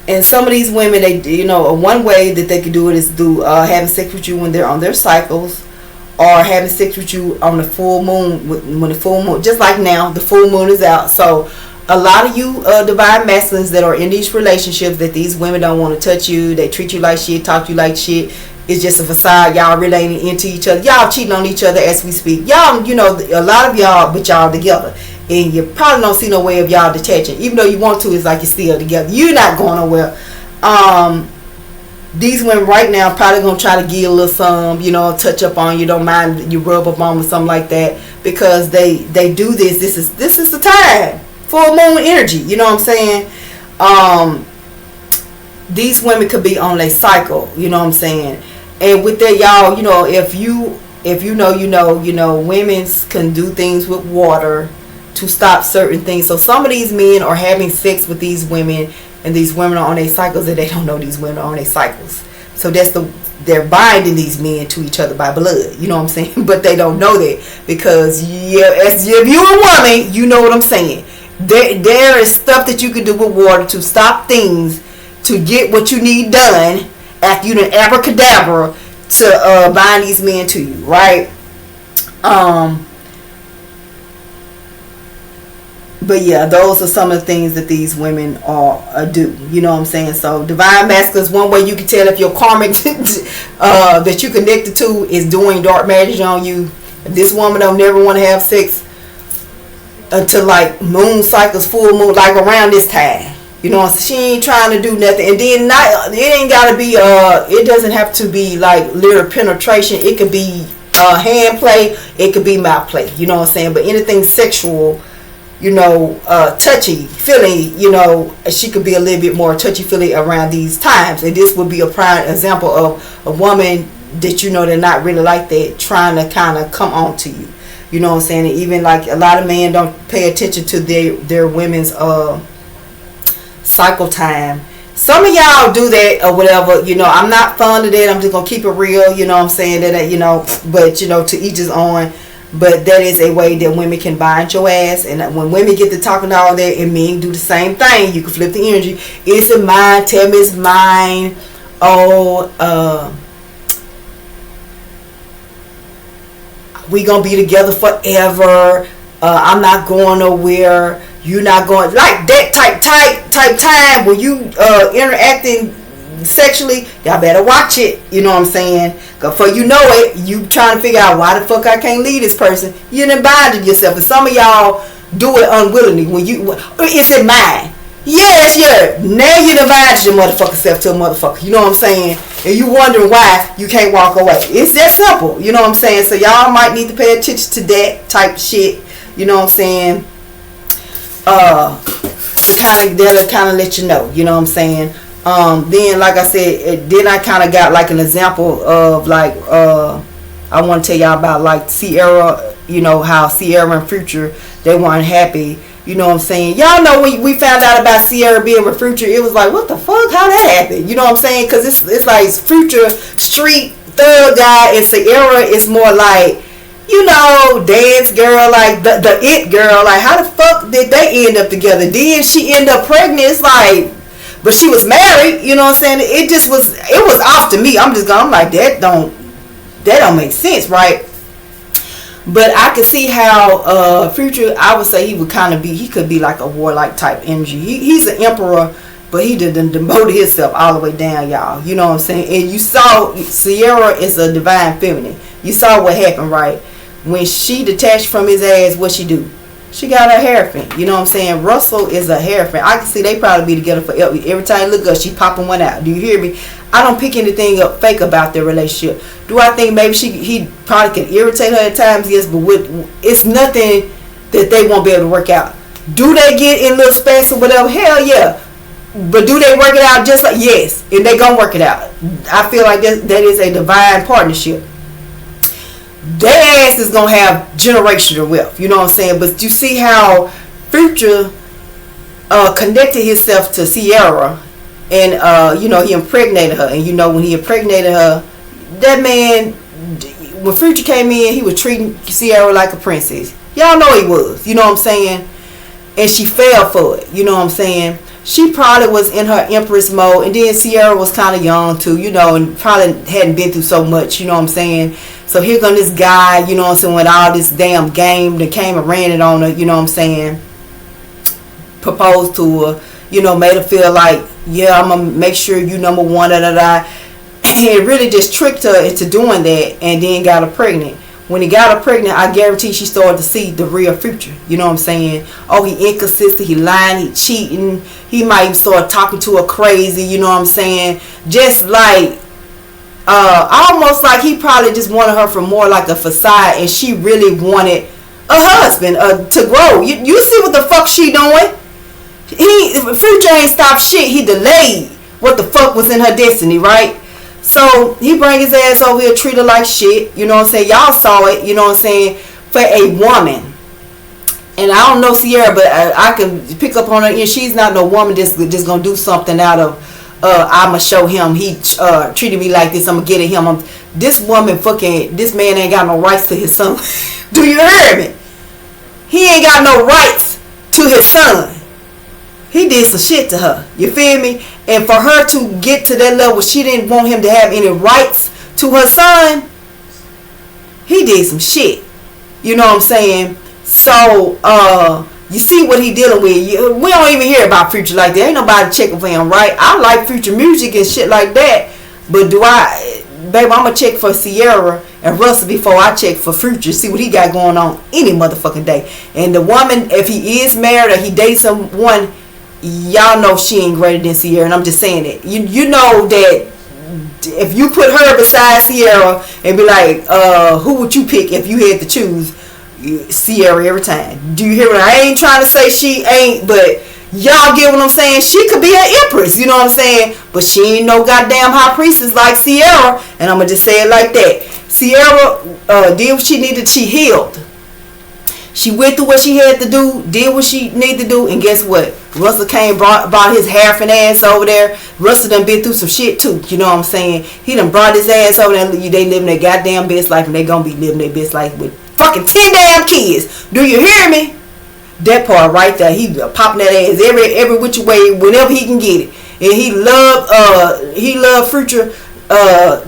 And some of these women, they, you know, one way that they could do it is do having sex with you when they're on their cycles, or having sex with you on the full moon, when the full moon, just like now, the full moon is out. So a lot of you divine masculines that are in these relationships, that these women don't want to touch you, they treat you like shit, talk to you like shit, it's just a facade. Y'all really ain't into each other. Y'all cheating on each other as we speak. Y'all, you know, a lot of y'all, but y'all together. And you probably don't see no way of y'all detaching. Even though you want to, it's like you're still together. You're not going nowhere. These women right now probably going to try to give a little some, you know, touch up on you. Don't mind you rub up on or something like that. Because they do this. This is the time. Full moon energy. You know what I'm saying? These women could be on their cycle. You know what I'm saying? And with that, y'all, you know, if you know, women can do things with water to stop certain things. So some of these men are having sex with these women, and these women are on their cycles, and they don't know these women are on their cycles. So they're binding these men to each other by blood. You know what I'm saying? But they don't know that, because if you're a woman, you know what I'm saying. There is stuff that you can do with water to stop things, to get what you need done after you done abracadabra to bind these men to you, right? But yeah, those are some of the things that these women do. You know what I'm saying? So divine masculines, one way you can tell if your karmic that you connected to is doing dark magic on you. If this woman don't never want to have sex until like moon cycles, full moon, like around this time. You know, she ain't trying to do nothing. And then it ain't gotta be it doesn't have to be like literal penetration. It could be hand play, it could be mouth play. You know what I'm saying? But anything sexual, you know, touchy feely, you know, she could be a little bit more touchy feely around these times. And this would be a prime example of a woman that, you know, they're not really like that, trying to kind of come on to you. You know what I'm saying? And even like a lot of men don't pay attention to their women's cycle time. Some of y'all do that or whatever. You know, I'm not fond of that. I'm just gonna keep it real. You know what I'm saying? That, you know, but you know, to each his own. But that is a way that women can bind your ass. And when women get to talking all that, and men do the same thing, you can flip the energy. It's a mine. Tell me it's mine. Oh, we gonna be together forever. I'm not going nowhere. You're not going, like that type time when you interacting sexually. Y'all better watch it. You know what I'm saying? Cause before you know it, you trying to figure out why the fuck I can't leave this person. You done binded yourself. And some of y'all do it unwillingly. When is it mine? Yes, yeah. Now you divided your motherfucking self to a motherfucker. You know what I'm saying? And you wondering why you can't walk away. It's that simple. You know what I'm saying? So y'all might need to pay attention to that type shit. You know what I'm saying? That'll kind of let you know. You know what I'm saying? Then, like I said, then I kind of got like an example of like I want to tell y'all about like Sierra. You know how Sierra and Future, they weren't happy. You know what I'm saying? Y'all know when we found out about Sierra being with Future, it was like, what the fuck? How that happened? You know what I'm saying? Because it's like Future street thug guy, and Sierra is more like, you know, dance girl, like the it girl. Like, how the fuck did they end up together? Then she end up pregnant. It's like, but she was married. You know what I'm saying? It was off to me. I'm like, that don't make sense, right? But I could see how Future, I would say he could be like a warlike type energy. He's an emperor, but he done demoted himself all the way down, y'all. You know what I'm saying? And you saw Sierra is a divine feminine. You saw what happened, right? When she detached from his ass, what she do? She got her Hierphant. You know what I'm saying? Russell is a Hierophant. I can see they probably be together forever. Every time you look up, she popping one out. Do you hear me? I don't pick anything up fake about their relationship. Do I think maybe he probably can irritate her at times? Yes, but it's nothing that they won't be able to work out. Do they get in little space or whatever? Hell yeah. But do they work it out just like, yes, and they gonna work it out. I feel like that is a divine partnership. Their ass is gonna have generational wealth. You know what I'm saying? But you see how Future connected himself to Sierra, and you know, he impregnated her. And you know, when he impregnated her, that man, when Future came in, he was treating Sierra like a princess. Y'all know he was. You know what I'm saying? And she fell for it. You know what I'm saying? She probably was in her empress mode, and then Sierra was kind of young too, you know, and probably hadn't been through so much, you know what I'm saying? So here comes this guy, you know what I'm saying, with all this damn game that came and ran it on her, you know what I'm saying? proposed to her, you know, made her feel like, yeah, I'm gonna make sure you number one, da da da. And it really just tricked her into doing that, and then got her pregnant. When he got her pregnant, I guarantee she started to see the real Future. You know what I'm saying? Oh, he inconsistent, he lying, he cheating, he might even start talking to her crazy, you know what I'm saying? Just like, almost like he probably just wanted her for more like a facade, and she really wanted a husband to grow. You see what the fuck she doing? Future ain't stopped shit, he delayed what the fuck was in her destiny, right? So he bring his ass over here, treat her like shit. You know what I'm saying? Y'all saw it. You know what I'm saying? For a woman, and I don't know Sierra, but I can pick up on her. And she's not no woman just gonna do something out of I'ma show him he treated me like this. I'ma get at him. This woman fucking, this man ain't got no rights to his son. Do you hear me? He ain't got no rights to his son. He did some shit to her. You feel me? And for her to get to that level, she didn't want him to have any rights to her son. He did some shit. You know what I'm saying? So, you see what he dealing with. We don't even hear about Future like that. Ain't nobody checking for him, right? I like Future music and shit like that. But baby, I'm going to check for Sierra and Russell before I check for Future. See what he got going on any motherfucking day. And the woman, if he is married or he dates someone, y'all know she ain't greater than Sierra, and I'm just saying it. You know that if you put her beside Sierra and be like, who would you pick if you had to choose? Sierra every time. Do you hear what I ain't trying to say she ain't, but y'all get what I'm saying? She could be an empress, you know what I'm saying? But she ain't no goddamn high priestess like Sierra, and I'm gonna just say it like that. Sierra did what she needed. She healed. She went through what she had to do, did what she needed to do, and guess what? Russell came, brought his Hierphant ass over there. Russell done been through some shit too, you know what I'm saying? He done brought his ass over there, and they living their goddamn best life, and they gonna be living their best life with fucking 10 damn kids. Do you hear me? That part right there, he popping that ass every which way, whenever he can get it. And he loved Future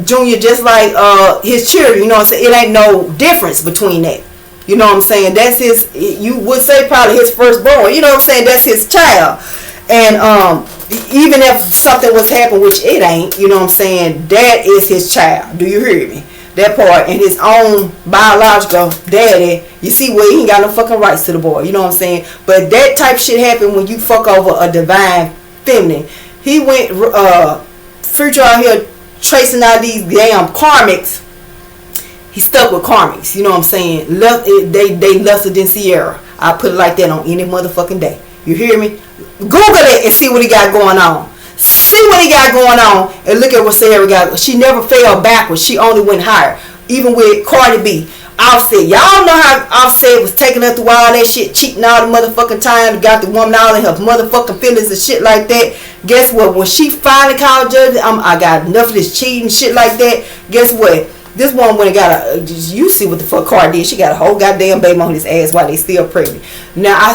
Junior just like his children, you know what I'm saying? It ain't no difference between that. You know what I'm saying? That's his, you would say probably his firstborn. You know what I'm saying? That's his child. And even if something was happening, which it ain't, you know what I'm saying? That is his child. Do you hear me? That part. And his own biological daddy, you see where he ain't got no fucking rights to the boy. You know what I'm saying? But that type of shit happened when you fuck over a divine feminine. He went, Future out here tracing out these damn karmics. He stuck with karmics, you know what I'm saying? They lesser than Sierra. I put it like that on any motherfucking day. You hear me? Google it and see what he got going on. See what he got going on and look at what Sierra got. She never fell backwards. She only went higher. Even with Cardi B. Offset. Y'all know how Offset was taking her through all that shit, cheating all the motherfucking time, got the woman all in her motherfucking feelings and shit like that. Guess what? When she finally called judge, I got enough of this cheating shit like that. Guess what? This one went and got you see what the fuck Cardi did. She got a whole goddamn baby on his ass while they still pregnant. Now I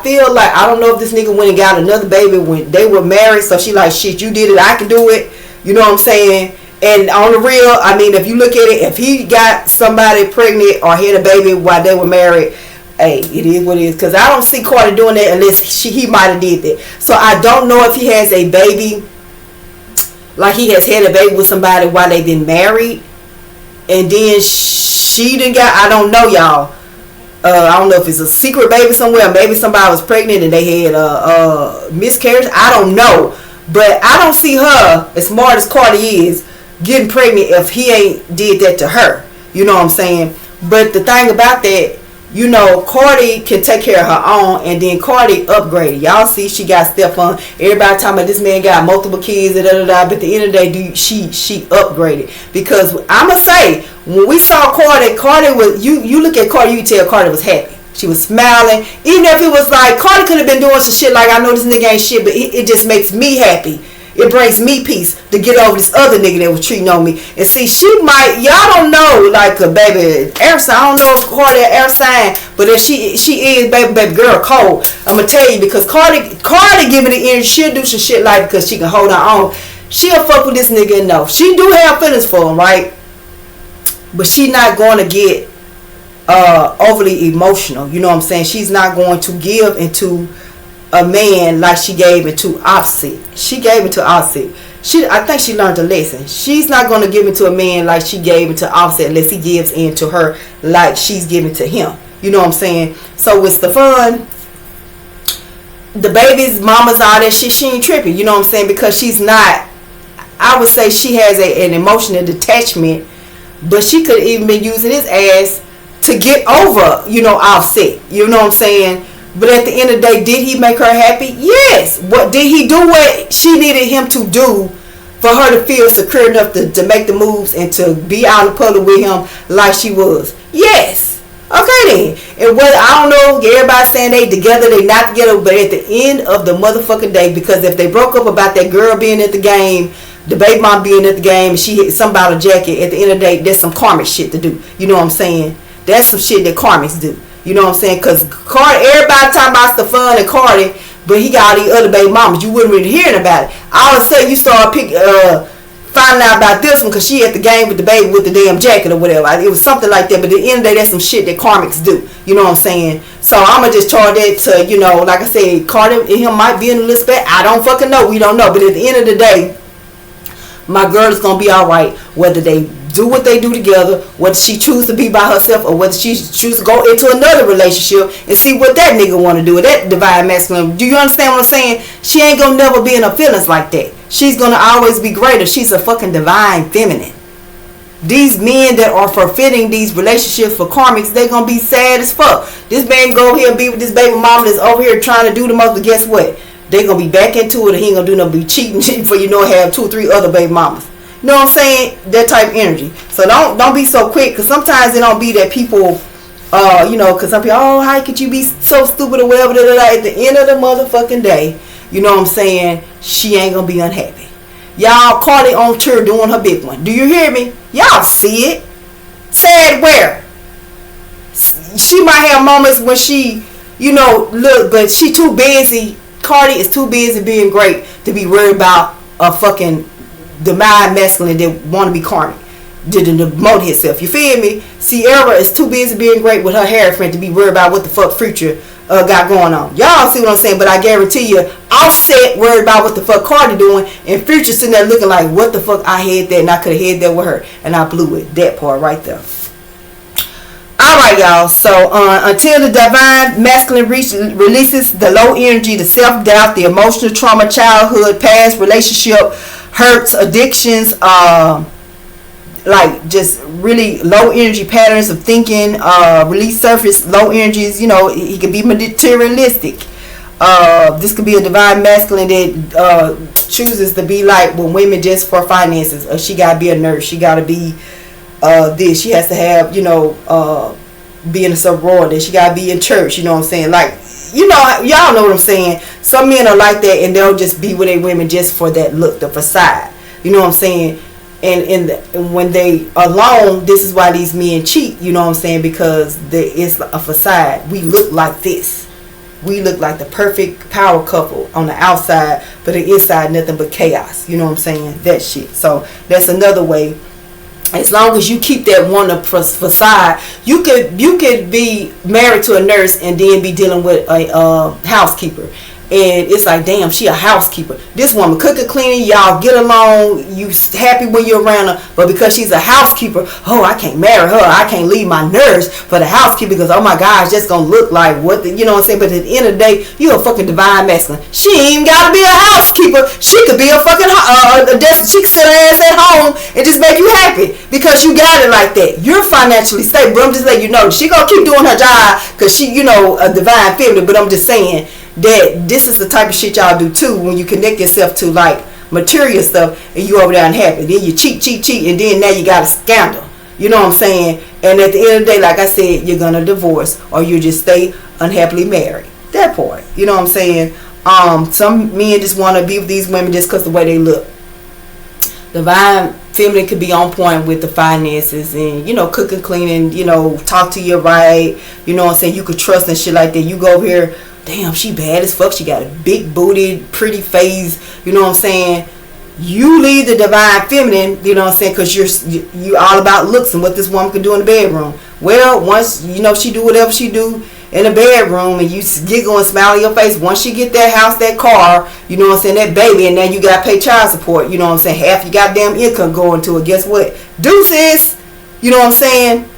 feel like, I don't know if this nigga went and got another baby when they were married. So she like, shit, you did it, I can do it. You know what I'm saying? And on the real, I mean, if you look at it, if he got somebody pregnant or had a baby while they were married, hey, it is what it is. Because I don't see Cardi doing that unless he might have did that. So I don't know if he has a baby, like he has had a baby with somebody while they've been married. And then she didn't got, I don't know, y'all. I don't know if it's a secret baby somewhere. Maybe somebody was pregnant and they had miscarriage. I don't know. But I don't see her, as smart as Cardi is, getting pregnant if he ain't did that to her. You know what I'm saying? But the thing about that, you know, Cardi can take care of her own, and then Cardi upgraded. Y'all see she got Stefan. Everybody talking about this man got multiple kids, but at the end of the day, she upgraded. Because I'ma say, when we saw Cardi was, you look at Cardi, you tell Cardi was happy. She was smiling. Even if it was like, Cardi could have been doing some shit like, I know this nigga ain't shit, but it just makes me happy. It brings me peace to get over this other nigga that was cheating on me. And see, she might, y'all don't know, like a baby air sign. I don't know if Cardi air sign, but if she is baby girl cold, I'm gonna tell you, because Cardi giving it in, she'll do some shit like, because she can hold her own. She'll fuck with this nigga and no. She do have feelings for him, right? But she not going to get overly emotional. You know what I'm saying? She's not going to give into a man like she gave it to opposite. She gave it to opposite. I think she learned a lesson. She's not going to give it to a man like she gave it to opposite unless he gives in to her like she's giving to him. You know what I'm saying? So with Stefan, the baby's mama's all that shit, she ain't tripping. You know what I'm saying? Because she's not, I would say she has an emotional detachment, but she could even been using his ass to get over, Offset. You know what I'm saying? But at the end of the day, did he make her happy? Yes. What did he do? What she needed him to do for her to feel secure enough to make the moves and to be out in public with him like she was? Yes. Okay then. And what, I don't know, everybody saying they together, they not together, but at the end of the motherfucking day, because if they broke up about that girl being at the game, the baby mom being at the game, and she hit some bottle jacket, at the end of the day, there's some karmic shit to do. You know what I'm saying? That's some shit that karmics do. You know what I'm saying? Because everybody talking about Stefan and Cardi, but he got all these other baby mamas. You wouldn't really hearing about it. All of a sudden, you start finding out about this one because she at the game with the baby with the damn jacket or whatever. It was something like that. But at the end of the day, that's some shit that karmics do. You know what I'm saying? So I'm going to just charge that to, like I said, Cardi and him might be in a little spec. I don't fucking know. We don't know. But at the end of the day, my girl is going to be all right whether they do what they do together, whether she choose to be by herself or whether she choose to go into another relationship and see what that nigga want to do with that divine masculine. Do you understand what I'm saying? She ain't gonna never be in her feelings like that. She's gonna always be greater. She's a fucking divine feminine. These men that are forfeiting these relationships for karmics, they gonna be sad as fuck. This man go over here and be with this baby mama that's over here trying to do the most, but guess what? They gonna be back into it and he ain't gonna do nothing but be cheating for have 2 or 3 other baby mamas. You know what I'm saying? That type of energy. So don't be so quick, because sometimes it don't be that people, because some people, oh, how could you be so stupid or whatever. At the end of the motherfucking day, you know what I'm saying? She ain't gonna be unhappy. Y'all, Cardi on tour doing her big one. Do you hear me? Y'all see it? Said where? She might have moments when she, look, but she too busy. Cardi is too busy being great to be worried about a fucking divine masculine that want to be karmic, did demote herself. You feel me? Sierra is too busy being great with her Hierophant to be worried about what the fuck Future got going on. Y'all see what I'm saying? But I guarantee you, Offset worried about what the fuck Cardi doing, and Future sitting there looking like, what the fuck, I had that and I could have had that with her, and I blew it. That part right there. Alright, y'all. So until the divine masculine releases the low energy, the self-doubt, the emotional trauma, childhood, past relationship hurts, addictions, like just really low energy patterns of thinking, release surface low energies. He can be materialistic. This could be a divine masculine that chooses to be like with women just for finances. She gotta be a nurse. She gotta be this. She has to have be in a sorority. She gotta be in church. You know what I'm saying? Like, y'all know what I'm saying. Some men are like that, and they'll just be with their women just for that look, the facade. You know what I'm saying? And when they are alone, this is why these men cheat. You know what I'm saying? Because it's a facade. We look like this. We look like the perfect power couple on the outside, but the inside nothing but chaos. You know what I'm saying? That shit. So that's another way. As long as you keep that one facade, you could be married to a nurse and then be dealing with a housekeeper. And it's like, damn, she a housekeeper. This woman cooking, cleaning, y'all get along, you happy when you're around her. But because she's a housekeeper, oh, I can't marry her. I can't leave my nurse for the housekeeper because, oh my gosh, that's going to look like what, you know what I'm saying? But at the end of the day, you're a fucking divine masculine. She ain't even got to be a housekeeper. She could be a fucking, she could sit her ass at home and just make you happy because you got it like that. You're financially stable. But I'm just letting you know, she going to keep doing her job because she, a divine feminine. But I'm just saying that this is the type of shit y'all do too when you connect yourself to like material stuff and you over there unhappy. Then you cheat, and then now you got a scandal. You know what I'm saying? And at the end of the day, like I said, you're gonna divorce or you just stay unhappily married. That part. You know what I'm saying? Some men just want to be with these women just because the way they look. Divine feminine could be on point with the finances and, cooking, cleaning, talk to you right. You know what I'm saying? You could trust and shit like that. You go over here, damn, she bad as fuck. She got a big booty, pretty face. You know what I'm saying? You leave the divine feminine, you know what I'm saying? Because you're all about looks and what this woman can do in the bedroom. Well, once, she do whatever she do in the bedroom and you giggle and smile on your face. Once you get that house, that car, you know what I'm saying, that baby, and then you got to pay child support, you know what I'm saying, half your goddamn income going to it. Guess what? Deuces, you know what I'm saying?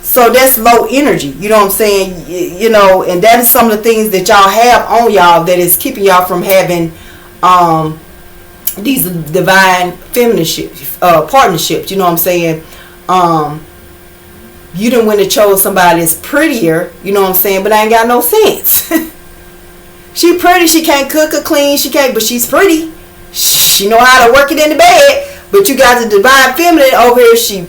So that's low energy, you know what I'm saying? You know, and that is some of the things that y'all have on y'all that is keeping y'all from having these divine feminine partnerships, you know what I'm saying? You done went and chose somebody that's prettier, you know what I'm saying, but ain't got no sense. She pretty, she can't cook or clean, but she's pretty. She know how to work it in the bed. But you got the divine feminine over here, she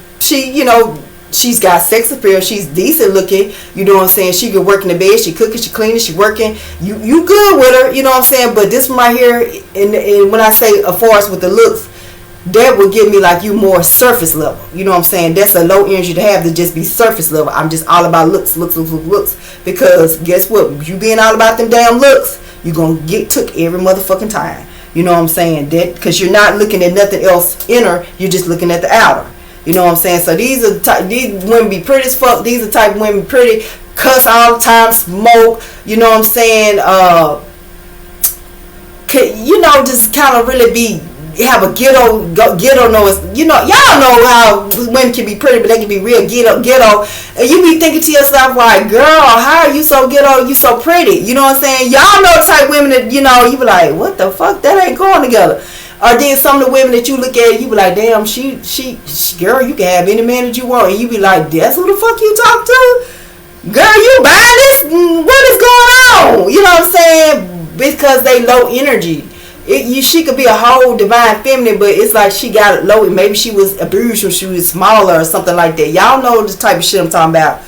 you know, she's got sex appeal, she's decent looking, you know what I'm saying, she can work in the bed, she cooking, she cleaning, she working, you good with her, you know what I'm saying, but this one right here, and when I say as far as with the looks, that would give me like you more surface level, you know what I'm saying, that's a low energy to have, to just be surface level. I'm just all about looks, because guess what, you being all about them damn looks, you're gonna get took every motherfucking time, you know what I'm saying, that because you're not looking at nothing else inner, you're just looking at the outer. You know what I'm saying? So these women be pretty as fuck. These are the type of women pretty, cuss all the time, smoke. You know what I'm saying? You know, just kind of really have a ghetto noise. You know, y'all know how women can be pretty, but they can be real ghetto. And you be thinking to yourself like, girl, how are you so ghetto? You so pretty. You know what I'm saying? Y'all know the type of women that, you know, you be like, what the fuck? That ain't going together. Or then some of the women that you look at, you be like, damn, she girl, you can have any man that you want. And you be like, that's who the fuck you talk to? Girl, you buying this? What is going on? You know what I'm saying? Because they low energy. She could be a whole divine feminine, but it's like she got low. Maybe she was abused when she was smaller or something like that. Y'all know the type of shit I'm talking about.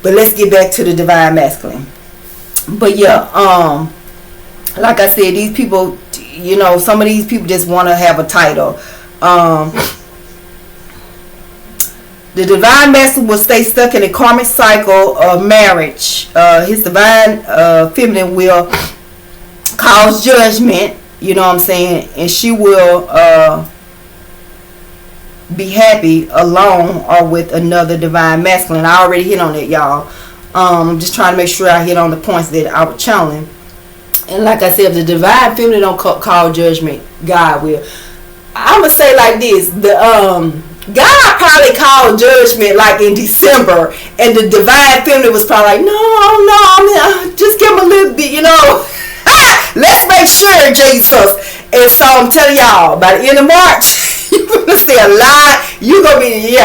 But let's get back to the divine masculine. But yeah, like I said, these people, you know, some of these people just want to have a title. The divine masculine will stay stuck in a karmic cycle of marriage. His divine feminine will cause judgment, you know what I'm saying, and she will be happy alone or with another divine masculine. I already hit on that, y'all. I'm just trying to make sure I hit on the points that I was channeling. And like I said, if the divine feminine don't call judgment, God will. I'm gonna say like this: God probably called judgment like in December, and the divine feminine was probably like, no, I mean, just give him a little bit, you know. Let's make sure, Jesus. And so I'm telling y'all, by the end of March, you're gonna see a lot. You gonna be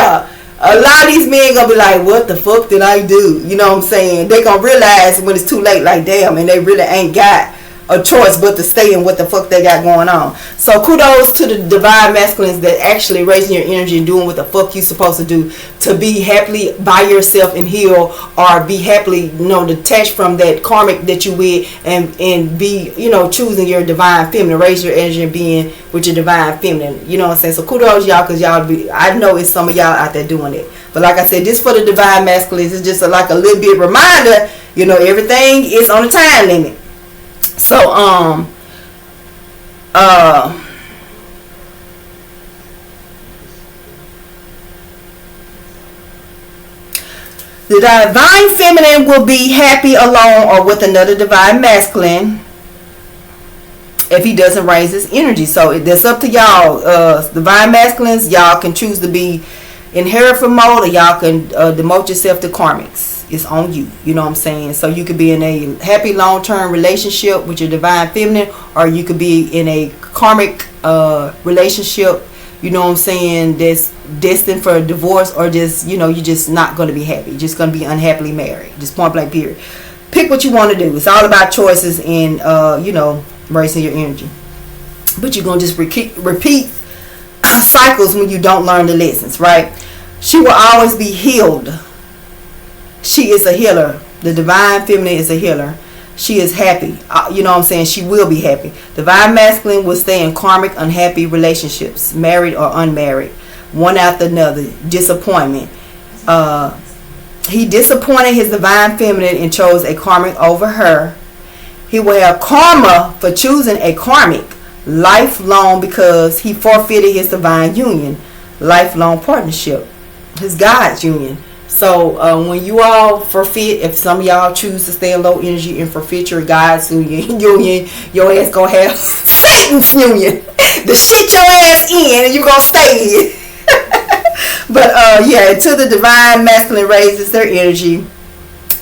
a lot of these men gonna be like, what the fuck did I do? You know what I'm saying? They gonna realize when it's too late, like damn, and they really ain't got a choice but to stay in what the fuck they got going on. So kudos to the divine masculines that actually raising your energy and doing what the fuck you supposed to do to be happily by yourself and heal, or be happily, you know, detached from that karmic that you with, and be, you know, choosing your divine feminine, raise your energy and being with your divine feminine. You know what I'm saying? So kudos y'all, because y'all I know it's some of y'all out there doing it. But like I said, this for the divine masculines is just like a little bit reminder, you know, everything is on a time limit. So the divine feminine will be happy alone or with another divine masculine if he doesn't raise his energy. So that's up to y'all. Divine masculines, y'all can choose to be in Hierophant mode, or y'all can demote yourself to Karmics. It's on you, you know what I'm saying? So you could be in a happy long-term relationship with your divine feminine, or you could be in a karmic relationship, you know what I'm saying, that's destined for a divorce, or just, you know, you're just not going to be happy. You're just going to be unhappily married. Just point blank period. Pick what you want to do. It's all about choices and, you know, raising your energy. But you're going to just repeat cycles when you don't learn the lessons, right? She will always be healed. She is a healer. The divine feminine is a healer. She is happy. You know what I'm saying? She will be happy. Divine masculine will stay in karmic unhappy relationships, married or unmarried, one after another. Disappointment. He disappointed his divine feminine and chose a karmic over her. He will have karma for choosing a karmic lifelong, because he forfeited his divine union, lifelong partnership, his God's union. So when you all forfeit, if some of y'all choose to stay in low energy and forfeit your God's union, your ass gonna have Satan's union. The shit your ass in and you gonna stay in. But yeah, until the divine masculine raises their energy,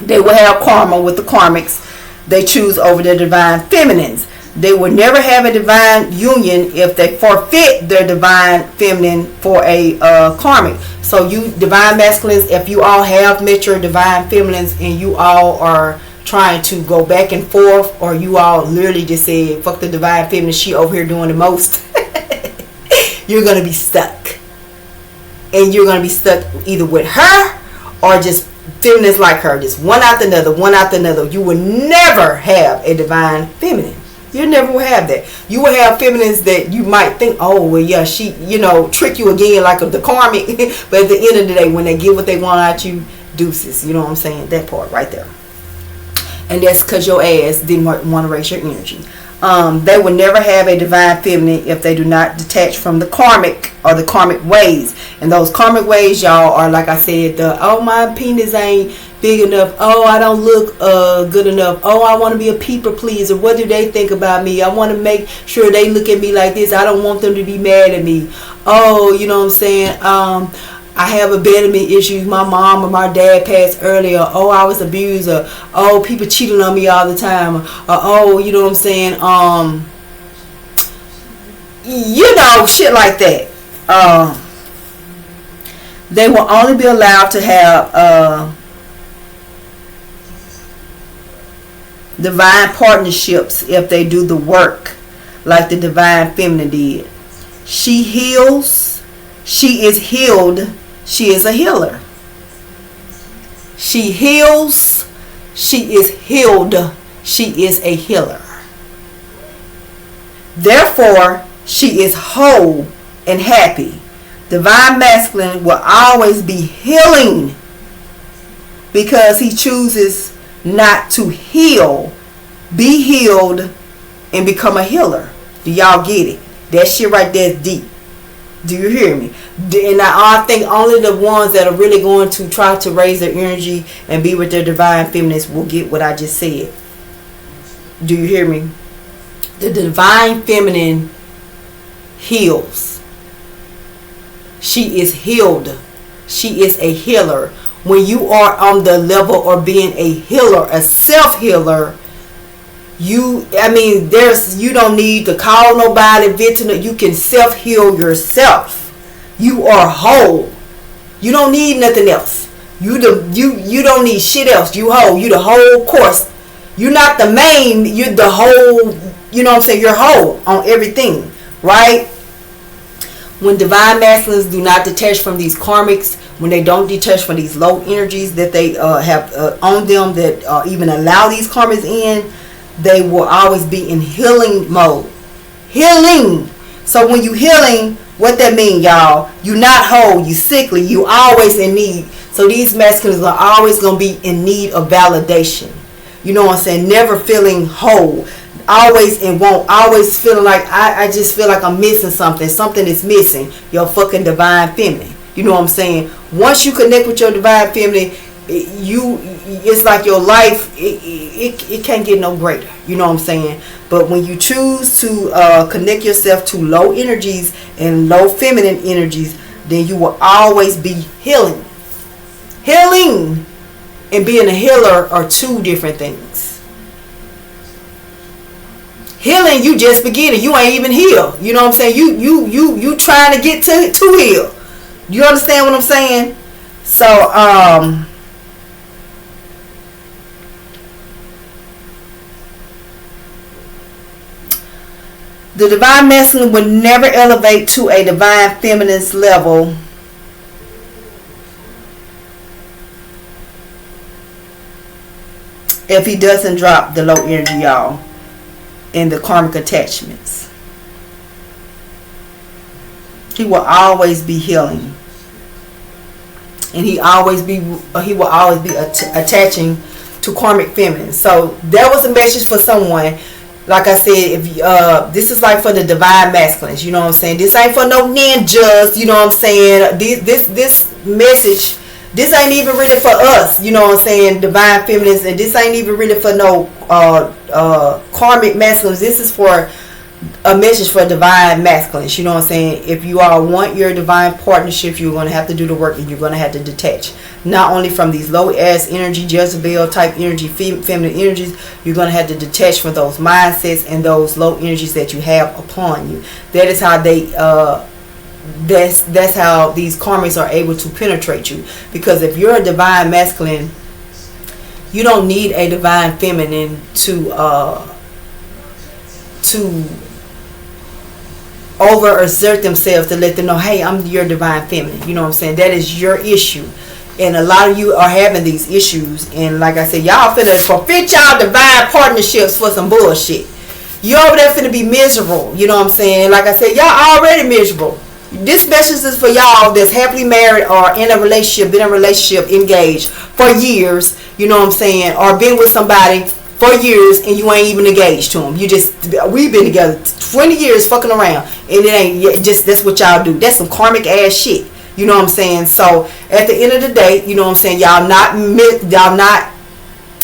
they will have karma with the karmics they choose over their divine feminines. They will never have a divine union if they forfeit their divine feminine for a karmic. So you divine masculines, if you all have met your divine feminines and you all are trying to go back and forth, or you all literally just said, fuck the divine feminine, she over here doing the most, you're going to be stuck. And you're going to be stuck either with her or just feminines like her. Just one after another, one after another. You will never have a divine feminine. You never will have that. You will have feminines that you might think, oh, well, yeah, she, trick you again like the karmic. But at the end of the day, when they get what they want out you, deuces. You know what I'm saying? That part right there. And that's because your ass didn't want to raise your energy. They will never have a divine feminine if they do not detach from the karmic or the karmic ways. And those karmic ways, y'all, are like I said, oh, my penis ain't big enough. Oh, I don't look good enough. Oh, I want to be a people pleaser. What do they think about me? I want to make sure they look at me like this. I don't want them to be mad at me. Oh, you know what I'm saying? I have abandonment issues. My mom or my dad passed earlier. Oh, I was abused. Oh, people cheating on me all the time. Oh, you know what I'm saying? Shit like that. They will only be allowed to have divine partnerships if they do the work like the divine feminine did. She heals. She is healed. She is a healer. She heals. She is healed. She is a healer. Therefore, she is whole and happy. Divine masculine will always be healing because he chooses not to heal, be healed, and become a healer. Do y'all get it? That shit right there is deep. Do you hear me? And I think only the ones that are really going to try to raise their energy and be with their divine feminines will get what I just said. Do you hear me? The divine feminine heals. She is healed. She is a healer. When you are on the level of being a healer, a self-healer, you don't need to call nobody, you can self-heal yourself. You are whole. You don't need nothing else. You don't need shit else. You whole. You the whole course. You're not the main, you're the whole, you know what I'm saying? You're whole on everything, right? When divine masculines do not detach from these karmics, when they don't detach from these low energies that they have on them, that even allow these karmas in, they will always be in healing mode. Healing. So when you healing, what that mean, y'all? You not whole, you sickly, you always in need. So these masculines are always going to be in need of validation. You know what I'm saying? Never feeling whole. Always and won't. Always feeling like, I just feel like I'm missing something. Something is missing. Your fucking divine feminine. You know what I'm saying? Once you connect with your divine feminine, it's like your life, it can't get no greater. You know what I'm saying? But when you choose to connect yourself to low energies and low feminine energies, then you will always be healing. Healing and being a healer are two different things. Healing, you just beginning. You ain't even healed. You know what I'm saying? You trying to get to heal. You understand what I'm saying? So the divine masculine would never elevate to a divine feminine's level if he doesn't drop the low energy, y'all, in the karmic attachments. He will always be healing, and he will always be attaching to karmic feminine. So that was a message for someone. Like I said, if this is like for the divine masculines, you know what I'm saying? This ain't for no ninjas, you know what I'm saying? This message this ain't even really for us, you know what I'm saying, divine feminines, and this ain't even really for no karmic masculines. This is for a message for divine masculines, you know what I'm saying. If you all want your divine partnership, you're going to have to do the work, and you're going to have to detach not only from these low ass energy, Jezebel type energy, feminine energies. You're going to have to detach from those mindsets and those low energies that you have upon you. That is how they that's how these karmics are able to penetrate you. Because if you're a divine masculine, you don't need a divine feminine to over assert themselves to let them know, hey, I'm your divine feminine. You know what I'm saying? That is your issue. And a lot of you are having these issues. And like I said, y'all finna forfeit y'all divine partnerships for some bullshit. You over there finna be miserable. You know what I'm saying? Like I said, y'all already miserable. This message is for y'all that's happily married or in a relationship, been in a relationship, engaged for years. You know what I'm saying? Or been with somebody for years and you ain't even engaged to them. We've been together 20 years fucking around, and it ain't just, that's what y'all do. That's some karmic ass shit. You know what I'm saying? So at the end of the day, you know what I'm saying, y'all not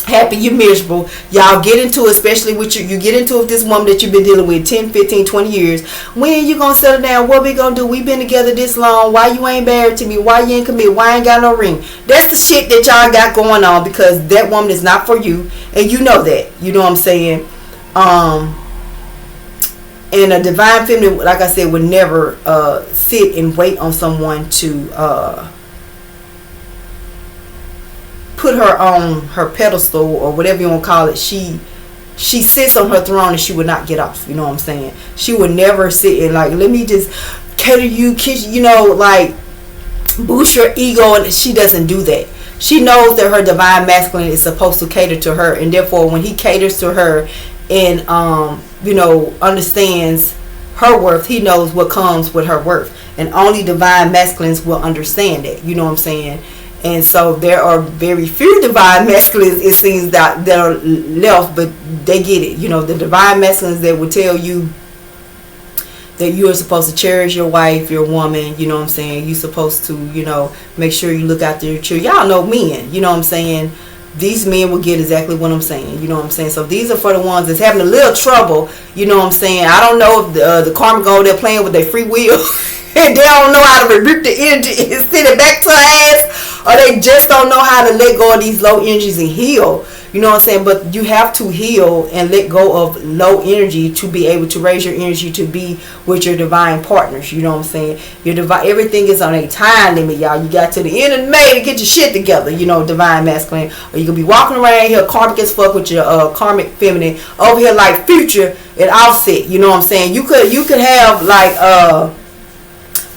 happy, you're miserable. Y'all get into it, especially with you get into it with this woman that you've been dealing with 10, 15, 20 years. When you gonna settle down? What we gonna do? We been together this long. Why you ain't married to me? Why you ain't commit? Why I ain't got no ring? That's the shit that y'all got going on, because that woman is not for you, and you know that. You know what I'm saying? And a divine feminine, like I said, would never sit and wait on someone to put her on her pedestal or whatever you want to call it. She sits on her throne and she would not get off. You know what I'm saying? She would never sit and like, let me just cater you, kiss, you know, like boost your ego. And she doesn't do that. She knows that her divine masculine is supposed to cater to her, and therefore when he caters to her and you know, understands her worth, he knows what comes with her worth. And only divine masculines will understand that. You know what I'm saying? And so there are very few divine masculines, it seems, that are left, but they get it. You know, the divine masculines that will tell you that you are supposed to cherish your wife, your woman, you know what I'm saying? You're supposed to, you know, make sure you look after your children. Y'all know men, you know what I'm saying? These men will get exactly what I'm saying, you know what I'm saying? So these are for the ones that's having a little trouble, you know what I'm saying? I don't know if the karmic go there playing with their free will and they don't know how to rebuke the energy and send it back to her ass, or they just don't know how to let go of these low energies and heal. You know what I'm saying? But you have to heal and let go of low energy to be able to raise your energy to be with your divine partners. You know what I'm saying? Your divine, everything is on a time limit, y'all. You got to the end of May to get your shit together, you know, divine masculine. Or you can be walking around here karmic as fuck with your karmic feminine over here like Future and Offset. You know what I'm saying? You could have like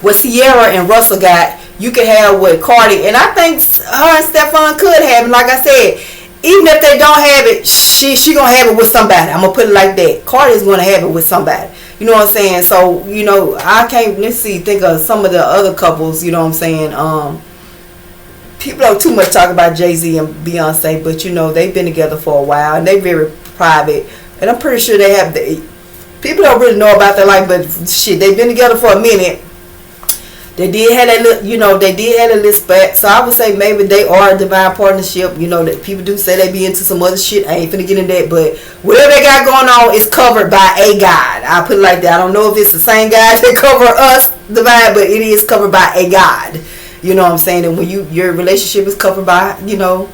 what Sierra and Russell got. You could have what Cardi, and I think her and Stefan could have. And like I said, even if they don't have it, she gonna have it with somebody. I'm gonna put it like that. Cardi's gonna have it with somebody. You know what I'm saying? So, you know, I can't, think of some of the other couples, you know what I'm saying? People don't too much talk about Jay-Z and Beyonce, but you know, they've been together for a while and they very private. And I'm pretty sure they have, people don't really know about their life, but shit, they've been together for a minute. They did have that little, you know, they did have a little spat. So I would say maybe they are a divine partnership. You know, that people do say they be into some other shit. I ain't finna get in that, but whatever they got going on is covered by a God. I'll put it like that. I don't know if it's the same God that cover us, divine, but it is covered by a God. You know what I'm saying? And when your relationship is covered by, you know,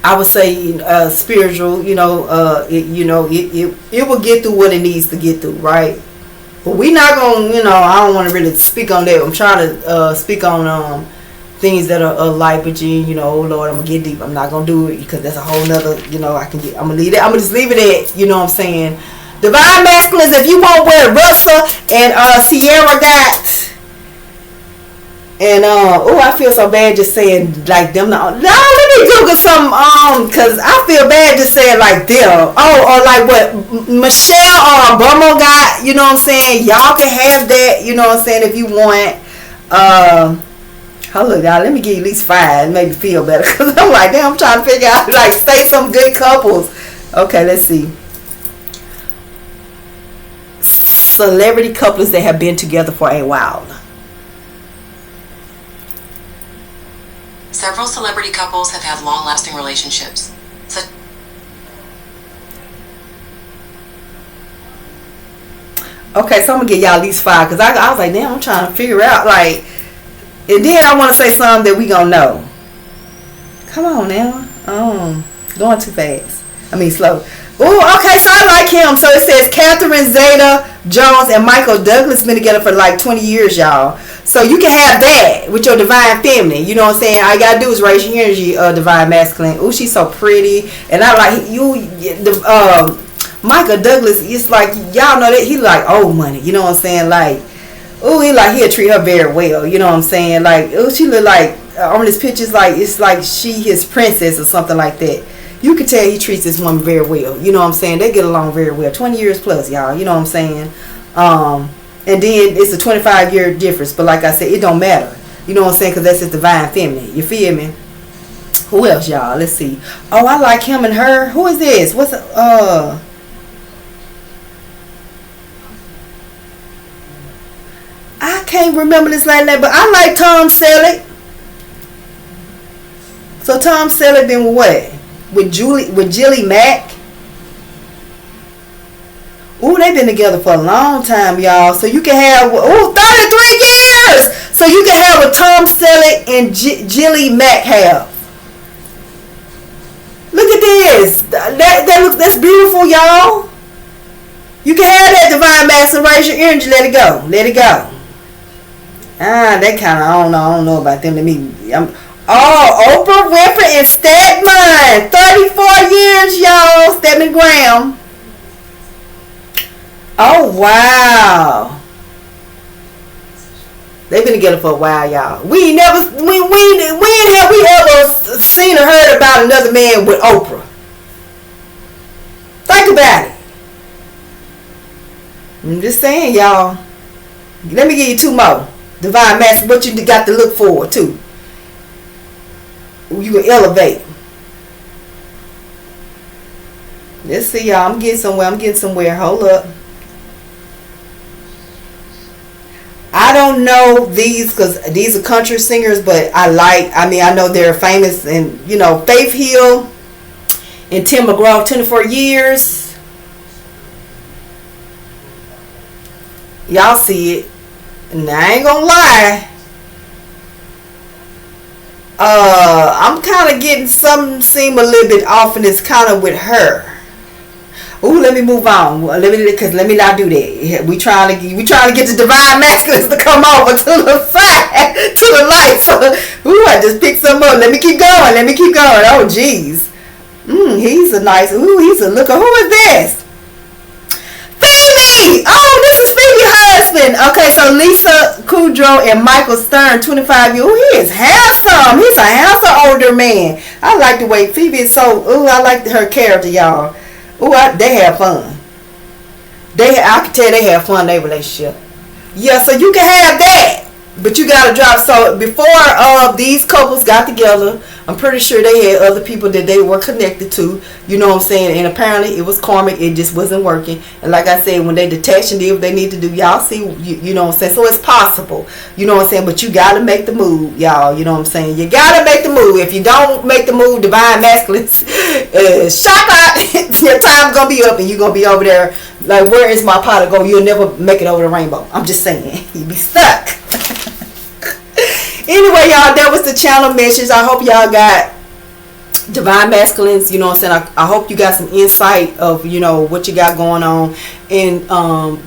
I would say spiritual, you know, it will get through what it needs to get through, right? But we not gonna, you know, I don't want to really speak on that. I'm trying to speak on things that are light, but you know, oh Lord, I'm gonna get deep. I'm not gonna do it because that's a whole nother, you know, I'm gonna leave it. I'm gonna just leave it at, you know what I'm saying? Divine masculines, if you want where Russell and Sierra got. And I feel so bad just saying like them. No, let me Google some cause I feel bad just saying like them. Or like what Michelle or Obama got. You know what I'm saying? Y'all can have that. You know what I'm saying? If you want. Hold on, y'all. Let me get at least 5. Make me feel better. Cause I'm like, damn. I'm trying to figure out like say some good couples. Okay, let's see. Celebrity couples that have been together for a while. Several celebrity couples have had long-lasting relationships. Okay, so I'm gonna give y'all at least 5 because I was like, damn, I'm trying to figure out like, and then I want to say something that we gonna know. Come on now, going too fast. I mean slow. Oh, okay, so I like him. So it says Catherine Zeta-Jones and Michael Douglas been together for like 20 years, y'all. So you can have that with your divine feminine. You know what I'm saying? All you gotta do is raise your energy, divine masculine. Oh, she's so pretty, and I like Michael Douglas. It's like y'all know that he like old money. You know what I'm saying? Like, oh, he'll treat her very well. You know what I'm saying? Like, oh, she look like on his pictures like it's like she his princess or something like that. You can tell he treats this woman very well. You know what I'm saying? They get along very well. 20 years plus, y'all. You know what I'm saying? And then it's a 25-year difference. But like I said, it don't matter. You know what I'm saying? Because that's his divine feminine. You feel me? Who else, y'all? Let's see. Oh, I like him and her. Who is this? What's I can't remember this lady name, but I like Tom Selleck. So Tom Selleck been with what? With Jilly Mack. Ooh, they've been together for a long time, y'all. So you can have 33 years. So you can have what Tom Selleck and Jilly Mack have. Look at this. That's beautiful, y'all. You can have that divine masculine. Raise your energy. Let it go. Let it go. That kind of I don't know about them. To me, Oprah Winfrey and Stedman. 34 years, y'all. Stedman Graham. Oh, wow. They've been together for a while, y'all. We ain't have we ever seen or heard about another man with Oprah. Think about it. I'm just saying, y'all. Let me give you 2 more. Divine Master, what you got to look forward to. You can elevate. Let's see, y'all. I'm getting somewhere. Hold up. I don't know these because these are country singers, but I know they're famous. And, Faith Hill and Tim McGraw, 24 years. Y'all see it. And I ain't gonna lie. I'm kind of getting something seem a little bit off, and it's kind of with her. Ooh, let me move on. Let me not do that. We trying to get the divine masculines to come over to the side, to the light. So, I just picked some up. Let me keep going. Oh, jeez. He's a looker. Who is this? Phoebe! Oh, this is Phoebe's husband. Okay, so Lisa Kudrow and Michael Stern, 25 years. Ooh, he is handsome. He's a handsome older man. I like the way Phoebe is so. I like her character, y'all. They have fun. I can tell they have fun in their relationship. Yeah, so you can have that. But you got to drop. So before these couples got together, I'm pretty sure they had other people that they were connected to. You know what I'm saying? And apparently it was karmic. It just wasn't working. And like I said, when they detach and did what they need to do, y'all see, you know what I'm saying? So it's possible. You know what I'm saying? But you got to make the move, y'all. You know what I'm saying? You got to make the move. If you don't make the move, divine masculines, shock out. Your time's going to be up and you're going to be over there. Like, where is my pot of gold? You'll never make it over the rainbow. I'm just saying. You'll be stuck. Anyway, y'all, that was the channel message. I hope y'all got divine masculines. You know what I'm saying? I hope you got some insight of, what you got going on. And,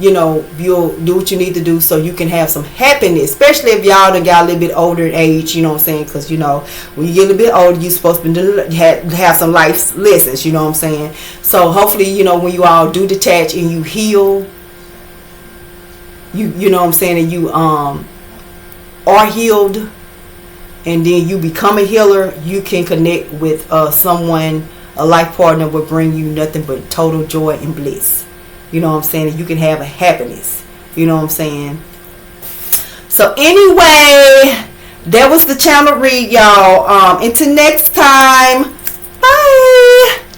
you'll do what you need to do so you can have some happiness. Especially if y'all done got a little bit older in age. You know what I'm saying? Because, when you get a little bit older, you're supposed to have some life lessons. You know what I'm saying? So, hopefully, when you all do detach and you heal, you know what I'm saying? And you, are healed, and then you become a healer, you can connect with someone, a life partner will bring you nothing but total joy and bliss. You know what I'm saying? And you can have a happiness. You know what I'm saying? So anyway, that was the channel read, y'all. Until next time,